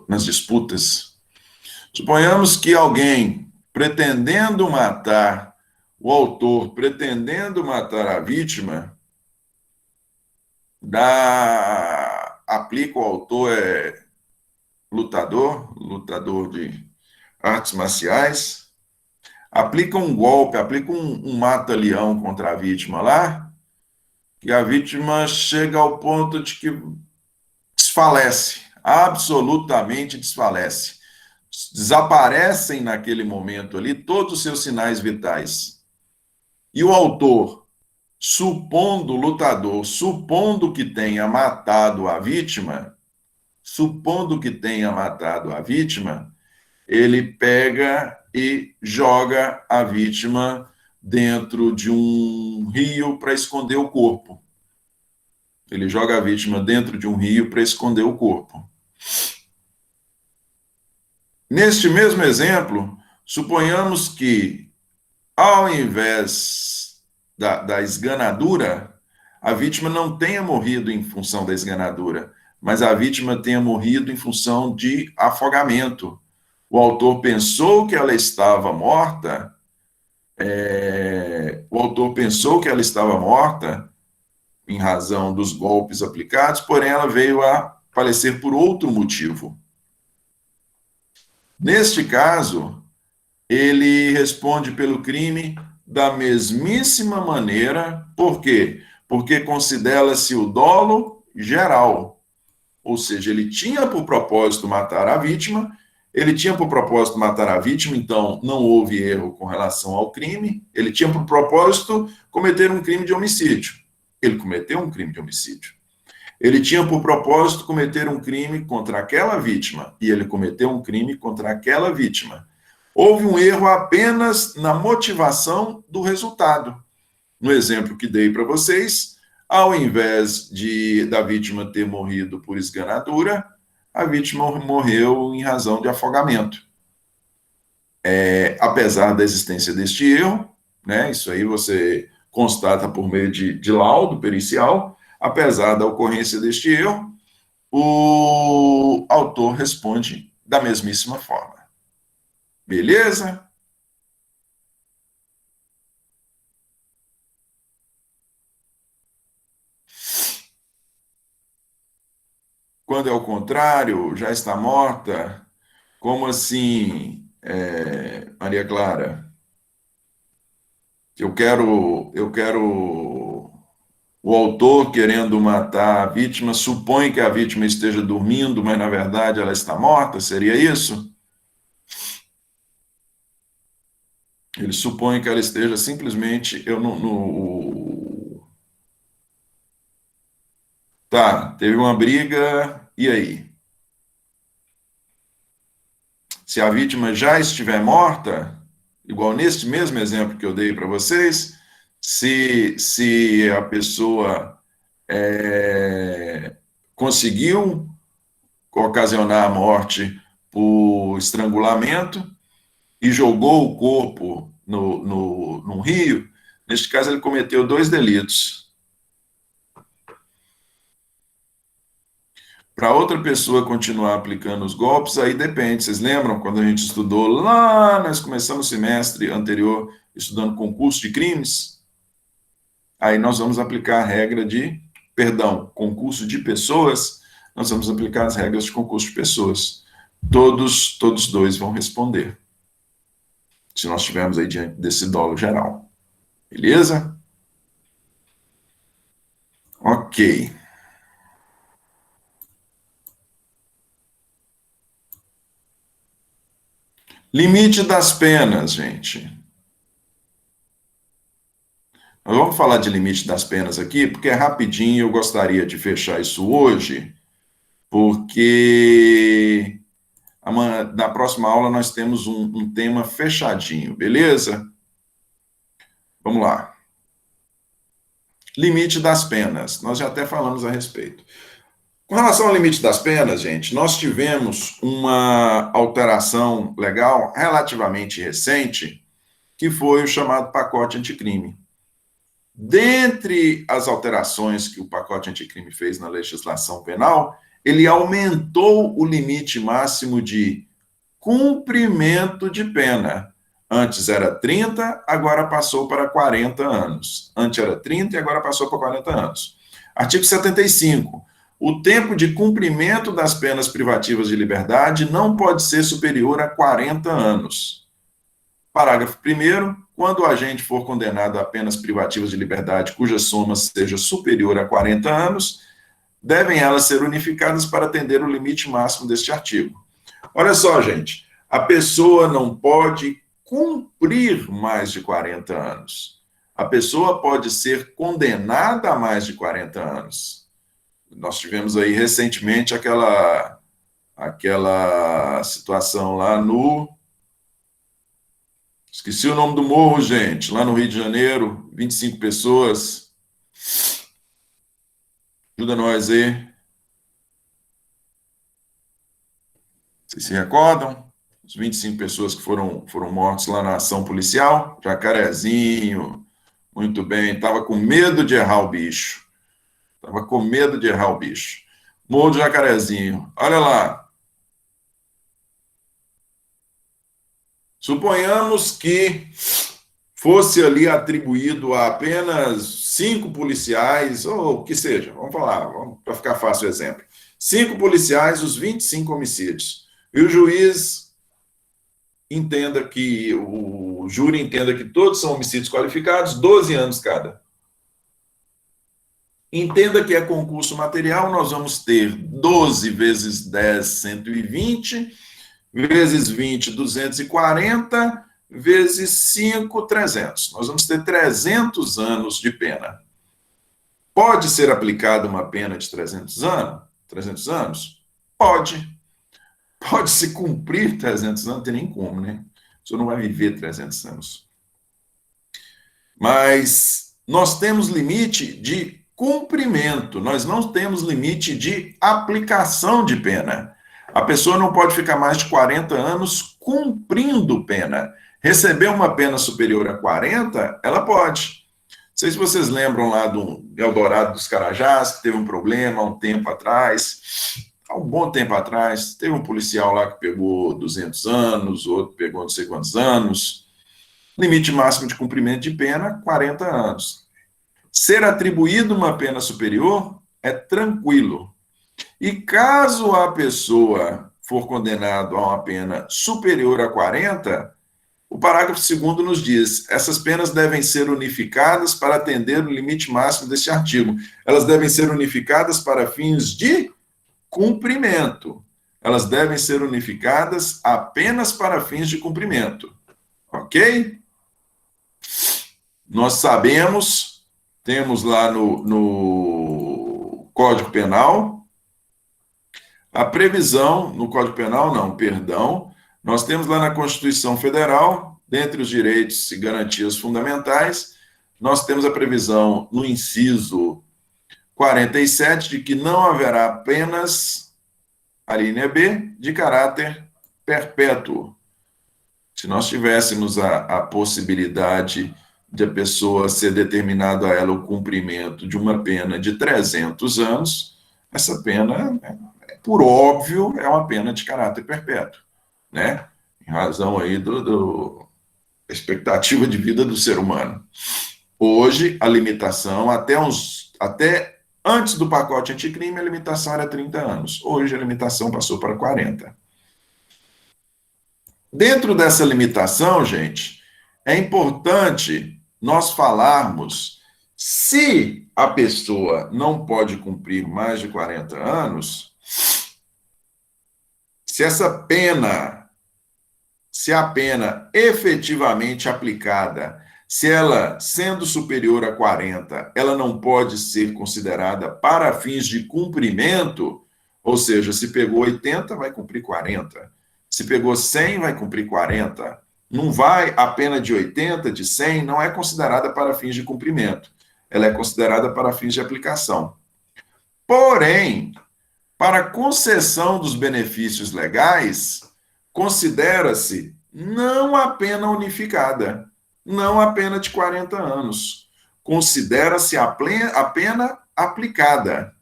nas disputas. Suponhamos que alguém pretendendo matar o autor, pretendendo matar a vítima, aplica o autor lutador de artes marciais, aplica um golpe, aplica um mata-leão contra a vítima lá, e a vítima chega ao ponto de que desfalece, absolutamente desfalece. Desaparecem naquele momento ali todos os seus sinais vitais. E o autor supondo o lutador, supondo que tenha matado a vítima, ele pega e joga a vítima dentro de um rio para esconder o corpo. Ele joga a vítima dentro de um rio para esconder o corpo. Neste mesmo exemplo, suponhamos que, ao invés da esganadura, a vítima não tenha morrido em função da esganadura, mas a vítima tenha morrido em função de afogamento. O autor pensou que ela estava morta, em razão dos golpes aplicados, porém ela veio a falecer por outro motivo. Neste caso, ele responde pelo crime da mesmíssima maneira. Por quê? Porque considera-se o dolo geral. Ou seja, ele tinha por propósito matar a vítima, então não houve erro com relação ao crime, ele tinha por propósito cometer um crime de homicídio. Ele cometeu um crime de homicídio. Ele tinha por propósito cometer um crime contra aquela vítima, e ele cometeu um crime contra aquela vítima. Houve um erro apenas na motivação do resultado. No exemplo que dei para vocês, ao invés da vítima ter morrido por esganadura, a vítima morreu em razão de afogamento. Apesar da existência deste erro, né, isso aí você constata por meio de laudo pericial, apesar da ocorrência deste erro, o autor responde da mesmíssima forma. Beleza? Quando é o contrário, já está morta? Como assim, Maria Clara? Eu quero o autor querendo matar a vítima, supõe que a vítima esteja dormindo, mas na verdade ela está morta, seria isso? Ele supõe que ela esteja simplesmente... Tá, teve uma briga, e aí? Se a vítima já estiver morta, igual neste mesmo exemplo que eu dei para vocês, se a pessoa conseguiu ocasionar a morte por estrangulamento e jogou o corpo num rio, neste caso ele cometeu 2 delitos. Para outra pessoa continuar aplicando os golpes, aí depende. Vocês lembram quando a gente estudou lá, nós começamos o semestre anterior estudando concurso de crimes? Aí nós vamos aplicar a regra concurso de pessoas, nós vamos aplicar as regras de concurso de pessoas. Todos 2 vão responder, se nós estivermos aí diante desse dolo geral. Beleza? Ok. Limite das penas, gente. Nós vamos falar de limite das penas aqui, porque é rapidinho, eu gostaria de fechar isso hoje, porque na próxima aula nós temos um tema fechadinho, beleza? Vamos lá. Limite das penas, nós já até falamos a respeito. Com relação ao limite das penas, gente, nós tivemos uma alteração legal relativamente recente, que foi o chamado pacote anticrime. Dentre as alterações que o pacote anticrime fez na legislação penal, ele aumentou o limite máximo de cumprimento de pena. Antes era 30, agora passou para 40 anos. Antes era 30 e agora passou para 40 anos. Artigo 75. O tempo de cumprimento das penas privativas de liberdade não pode ser superior a 40 anos. Parágrafo 1º. Quando o agente for condenado a penas privativas de liberdade cuja soma seja superior a 40 anos, devem elas ser unificadas para atender o limite máximo deste artigo. Olha só, gente, a pessoa não pode cumprir mais de 40 anos. a pessoa pode ser condenada a mais de 40 anos. Nós tivemos aí recentemente aquela situação lá no... Esqueci o nome do morro, gente, lá no Rio de Janeiro, 25 pessoas. Ajuda nós aí. Vocês se recordam? Os 25 pessoas que foram mortos lá na ação policial? Jacarezinho, muito bem. Estava com medo de errar o bicho. Estava com medo de errar o bicho. Morro do Jacarezinho. Olha lá. Suponhamos que fosse ali atribuído a apenas 5 policiais, ou o que seja, vamos falar, para ficar fácil o exemplo. 5 policiais, os 25 homicídios. E o juiz entenda que, o júri entenda que todos são homicídios qualificados, 12 anos cada. Entenda que é concurso material, nós vamos ter 12 vezes 10, 120, vezes 20, 240, vezes 5, 300. Nós vamos ter 300 anos de pena. Pode ser aplicada uma pena de 300 anos? 300 anos? Pode. Pode-se cumprir 300 anos, não tem nem como, né? O senhor não vai viver 300 anos. Mas nós temos limite de cumprimento, nós não temos limite de aplicação de pena. A pessoa não pode ficar mais de 40 anos cumprindo pena. Receber uma pena superior a 40, ela pode. Não sei se vocês lembram lá do Eldorado dos Carajás, que teve um problema há um tempo atrás. Há um bom tempo atrás, teve um policial lá que pegou 200 anos, outro pegou não sei quantos anos. Limite máximo de cumprimento de pena, 40 anos. Ser atribuído uma pena superior é tranquilo. E caso a pessoa for condenado a uma pena superior a 40, o parágrafo 2º nos diz: essas penas devem ser unificadas para atender o limite máximo deste artigo. Elas devem ser unificadas para fins de cumprimento. Elas devem ser unificadas apenas para fins de cumprimento. Ok? Nós sabemos, temos lá no Código Penal, a previsão, no Código Penal não, perdão, nós temos lá na Constituição Federal, dentre os direitos e garantias fundamentais, nós temos a previsão no inciso 47 de que não haverá penas, a linha B, de caráter perpétuo. Se nós tivéssemos a possibilidade de a pessoa ser determinado a ela o cumprimento de uma pena de 300 anos, essa pena, por óbvio, é uma pena de caráter perpétuo, né? Em razão aí da expectativa de vida do ser humano. Hoje, a limitação, até antes do pacote anticrime, a limitação era 30 anos. Hoje, a limitação passou para 40. Dentro dessa limitação, gente, é importante nós falarmos se a pessoa não pode cumprir mais de 40 anos, se a pena efetivamente aplicada, se ela, sendo superior a 40, ela não pode ser considerada para fins de cumprimento, ou seja, se pegou 80, vai cumprir 40. Se pegou 100, vai cumprir 40. Não vai, a pena de 80, de 100, não é considerada para fins de cumprimento. Ela é considerada para fins de aplicação. Porém, para concessão dos benefícios legais, considera-se não a pena unificada, não a pena de 40 anos. Considera-se a pena aplicada.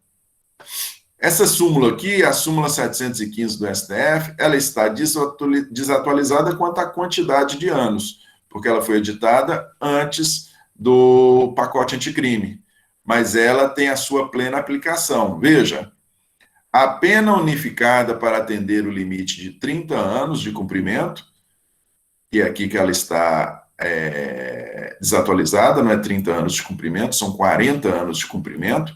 Essa súmula aqui, a súmula 715 do STF, ela está desatualizada quanto à quantidade de anos, porque ela foi editada antes do pacote anticrime, mas ela tem a sua plena aplicação. Veja, a pena unificada para atender o limite de 30 anos de cumprimento, que é aqui que ela está desatualizada, não é 30 anos de cumprimento, são 40 anos de cumprimento.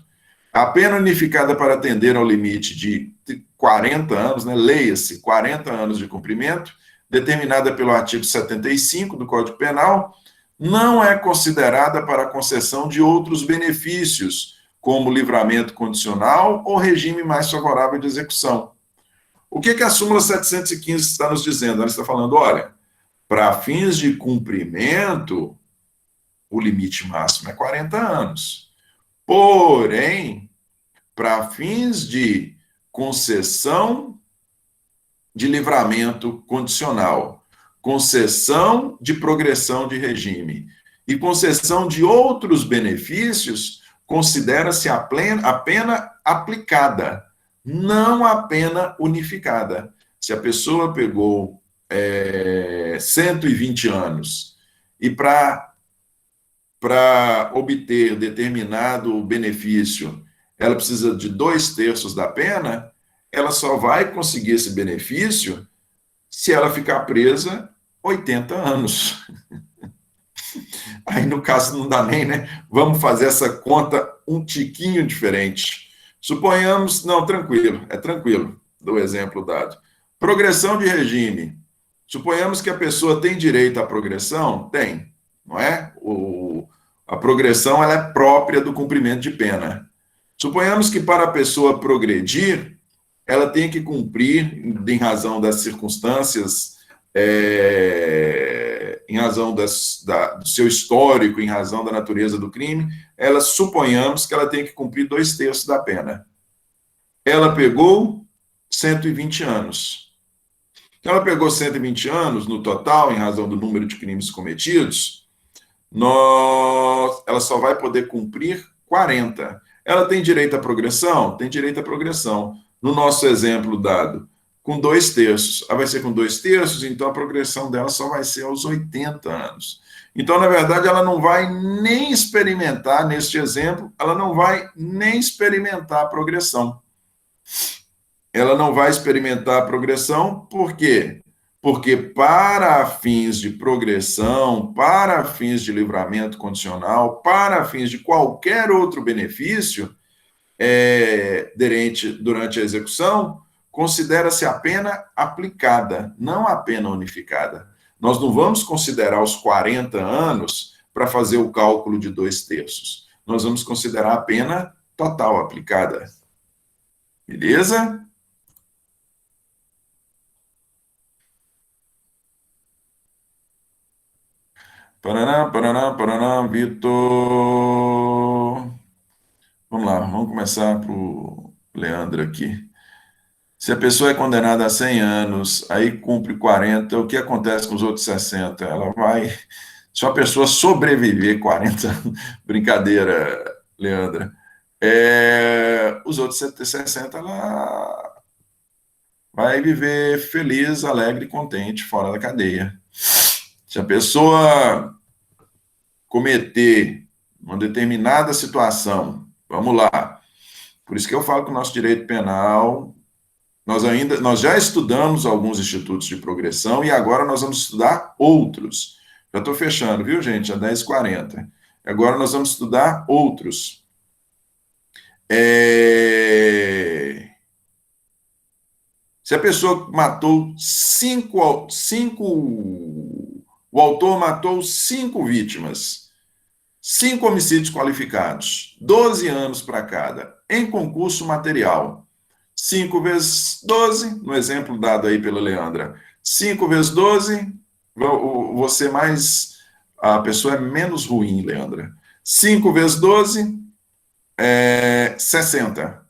A pena unificada para atender ao limite de 40 anos, né, leia-se, 40 anos de cumprimento, determinada pelo artigo 75 do Código Penal, não é considerada para a concessão de outros benefícios, como livramento condicional ou regime mais favorável de execução. O que a súmula 715 está nos dizendo? Ela está falando, olha, para fins de cumprimento, o limite máximo é 40 anos. Porém, para fins de concessão de livramento condicional, concessão de progressão de regime e concessão de outros benefícios, considera-se a pena aplicada, não a pena unificada. Se a pessoa pegou 120 anos e para obter determinado benefício, ela precisa de 2/3 da pena, ela só vai conseguir esse benefício se ela ficar presa 80 anos. Aí, no caso, não dá nem, né? Vamos fazer essa conta um tiquinho diferente. Suponhamos, não, tranquilo, é tranquilo, do exemplo dado. Progressão de regime. Suponhamos que a pessoa tem direito à progressão? Tem, não é? A progressão ela é própria do cumprimento de pena. Suponhamos que para a pessoa progredir, ela tem que cumprir, em razão das circunstâncias, em razão do seu histórico, em razão da natureza do crime, suponhamos que ela tem que cumprir 2/3 da pena. Ela pegou 120 anos. Ela pegou 120 anos no total, em razão do número de crimes cometidos, ela só vai poder cumprir 40. Ela tem direito à progressão? Tem direito à progressão. No nosso exemplo dado, com 2/3. Ela vai ser com 2/3, então a progressão dela só vai ser aos 80 anos. Então, na verdade, ela não vai nem experimentar, neste exemplo, ela não vai nem experimentar a progressão. Ela não vai experimentar a progressão, por quê? Porque para fins de progressão, para fins de livramento condicional, para fins de qualquer outro benefício durante a execução, considera-se a pena aplicada, não a pena unificada. Nós não vamos considerar os 40 anos para fazer o cálculo de 2/3. Nós vamos considerar a pena total aplicada. Beleza? Paraná, Paraná, Paraná, Vitor. Vamos lá, vamos começar para o Leandro aqui. Se a pessoa é condenada a 100 anos, aí cumpre 40, o que acontece com os outros 60? Ela vai... Se a pessoa sobreviver 40 anos... Brincadeira, Leandra. Os outros 60, ela vai viver feliz, alegre e contente fora da cadeia. Se a pessoa cometer uma determinada situação, vamos lá, por isso que eu falo que o nosso direito penal, nós já estudamos alguns institutos de progressão e agora nós vamos estudar outros. Já estou fechando, viu, gente? Já 10h40. Agora nós vamos estudar outros. Se a pessoa matou o autor matou 5 vítimas, 5 homicídios qualificados, 12 anos para cada, em concurso material. 5 vezes 12, no exemplo dado aí pela Leandra, 5 vezes 12, você mais... A pessoa é menos ruim, Leandra. 5 vezes 12, 60.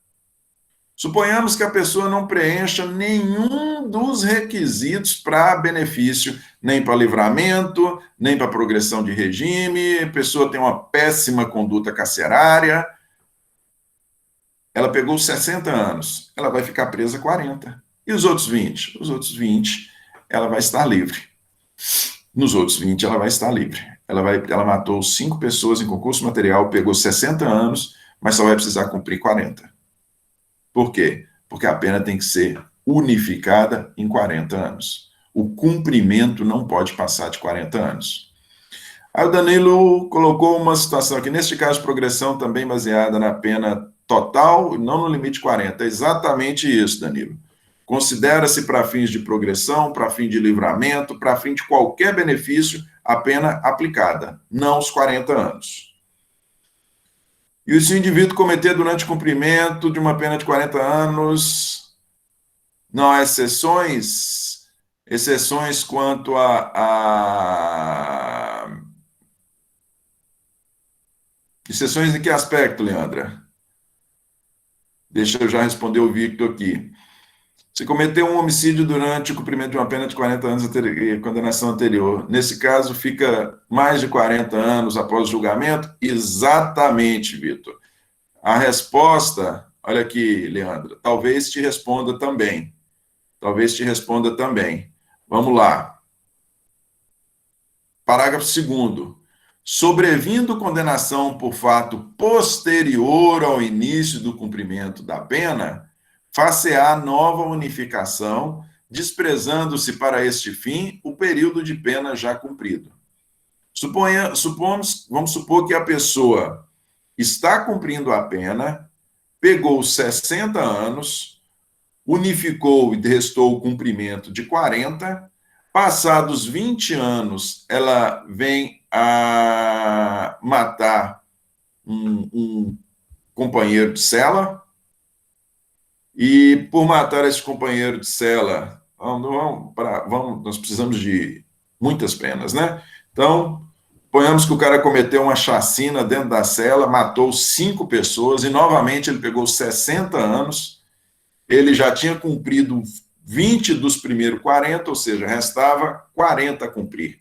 Suponhamos que a pessoa não preencha nenhum dos requisitos para benefício, nem para livramento, nem para progressão de regime, a pessoa tem uma péssima conduta carcerária, ela pegou 60 anos, ela vai ficar presa 40. E os outros 20? Os outros 20, ela vai estar livre. Nos outros 20, ela vai estar livre. Ela matou 5 pessoas em concurso material, pegou 60 anos, mas só vai precisar cumprir 40. Por quê? Porque a pena tem que ser unificada em 40 anos. O cumprimento não pode passar de 40 anos. Aí o Danilo colocou uma situação aqui, neste caso, progressão também baseada na pena total, não no limite 40. É exatamente isso, Danilo. Considera-se para fins de progressão, para fim de livramento, para fim de qualquer benefício, a pena aplicada, não os 40 anos. E se o indivíduo cometer durante o cumprimento de uma pena de 40 anos, não há exceções? Exceções quanto a... Exceções em que aspecto, Leandra? Deixa eu já responder o Victor aqui. Se cometeu um homicídio durante o cumprimento de uma pena de 40 anos de condenação anterior, nesse caso fica mais de 40 anos após o julgamento? Exatamente, Vitor. A resposta, olha aqui, Leandra, talvez te responda também. Talvez te responda também. Vamos lá. Parágrafo 2º. Sobrevindo condenação por fato posterior ao início do cumprimento da pena, far-se-á nova unificação, desprezando-se para este fim o período de pena já cumprido. Vamos supor que a pessoa está cumprindo a pena, pegou 60 anos, unificou e restou o cumprimento de 40, passados 20 anos, ela vem a matar um companheiro de cela, e por matar esse companheiro de cela, nós precisamos de muitas penas, né? Então, ponhamos que o cara cometeu uma chacina dentro da cela, matou 5 pessoas, e novamente ele pegou 60 anos, ele já tinha cumprido 20 dos primeiros 40, ou seja, restava 40 a cumprir.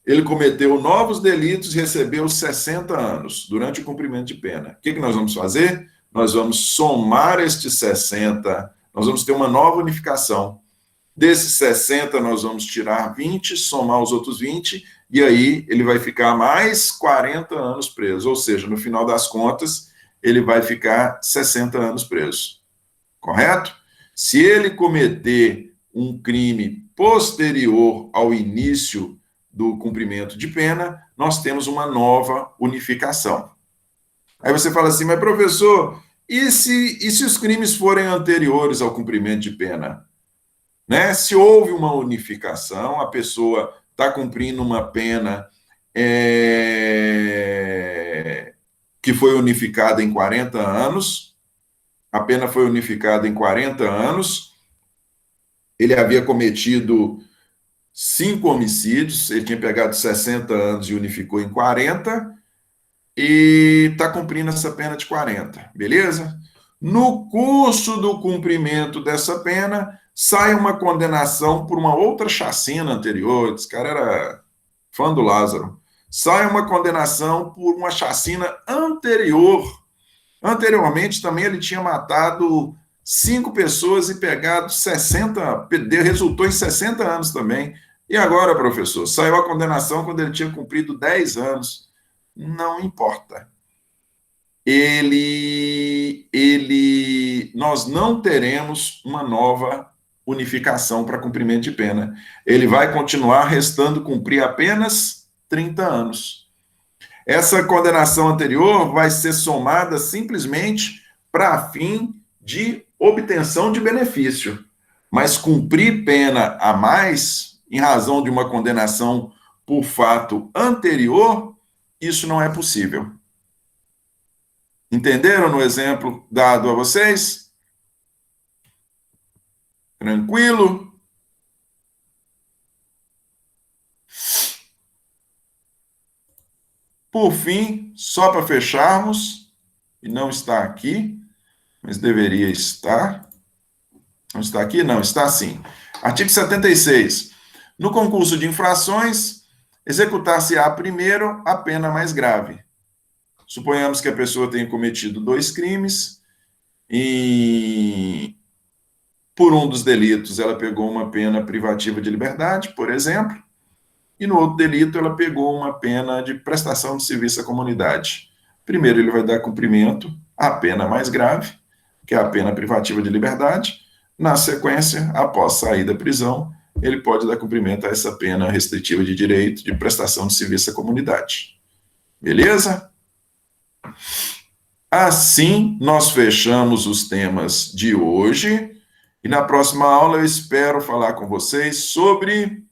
Ele cometeu novos delitos e recebeu 60 anos durante o cumprimento de pena. O que nós vamos fazer? Nós vamos somar estes 60, nós vamos ter uma nova unificação. Desses 60, nós vamos tirar 20, somar os outros 20, e aí ele vai ficar mais 40 anos preso. Ou seja, no final das contas, ele vai ficar 60 anos preso. Correto? Se ele cometer um crime posterior ao início do cumprimento de pena, nós temos uma nova unificação. Aí você fala assim, mas professor, e se os crimes forem anteriores ao cumprimento de pena? Né? Se houve uma unificação, a pessoa está cumprindo uma pena que foi unificada em 40 anos, a pena foi unificada em 40 anos, ele havia cometido 5 homicídios, ele tinha pegado 60 anos e unificou em 40, e está cumprindo essa pena de 40, beleza? No curso do cumprimento dessa pena, sai uma condenação por uma outra chacina anterior, esse cara era fã do Lázaro, sai uma condenação por uma chacina anterior. Anteriormente também ele tinha matado 5 pessoas e pegado 60, resultou em 60 anos também. E agora, professor, saiu a condenação quando ele tinha cumprido 10 anos. Não importa. Nós não teremos uma nova unificação para cumprimento de pena. Ele vai continuar restando cumprir apenas 30 anos. Essa condenação anterior vai ser somada simplesmente para fim de obtenção de benefício. Mas cumprir pena a mais, em razão de uma condenação por fato anterior, isso não é possível. Entenderam no exemplo dado a vocês? Tranquilo? Por fim, só para fecharmos, e não está aqui, mas deveria estar. Não está aqui? Não, está sim. Artigo 76. No concurso de infrações, executar-se-á primeiro a pena mais grave. Suponhamos que a pessoa tenha cometido 2 crimes e por um dos delitos ela pegou uma pena privativa de liberdade, por exemplo, e no outro delito ela pegou uma pena de prestação de serviço à comunidade. Primeiro ele vai dar cumprimento à pena mais grave, que é a pena privativa de liberdade. Na sequência, após sair da prisão, ele pode dar cumprimento a essa pena restritiva de direito de prestação de serviço à comunidade. Beleza? Assim, nós fechamos os temas de hoje. E na próxima aula eu espero falar com vocês sobre...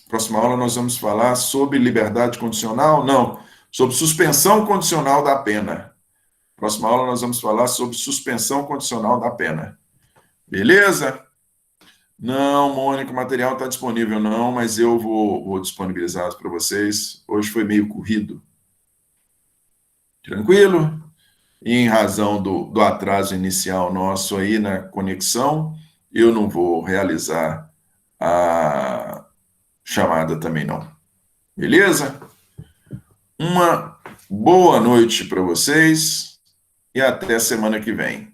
Próxima aula nós vamos falar sobre liberdade condicional? Não, sobre suspensão condicional da pena. Próxima aula nós vamos falar sobre suspensão condicional da pena. Beleza? Não, Mônica, o material está disponível não, mas eu vou disponibilizar para vocês. Hoje foi meio corrido. Tranquilo? E em razão do atraso inicial nosso aí na conexão, eu não vou realizar a chamada também não. Beleza? Uma boa noite para vocês e até semana que vem.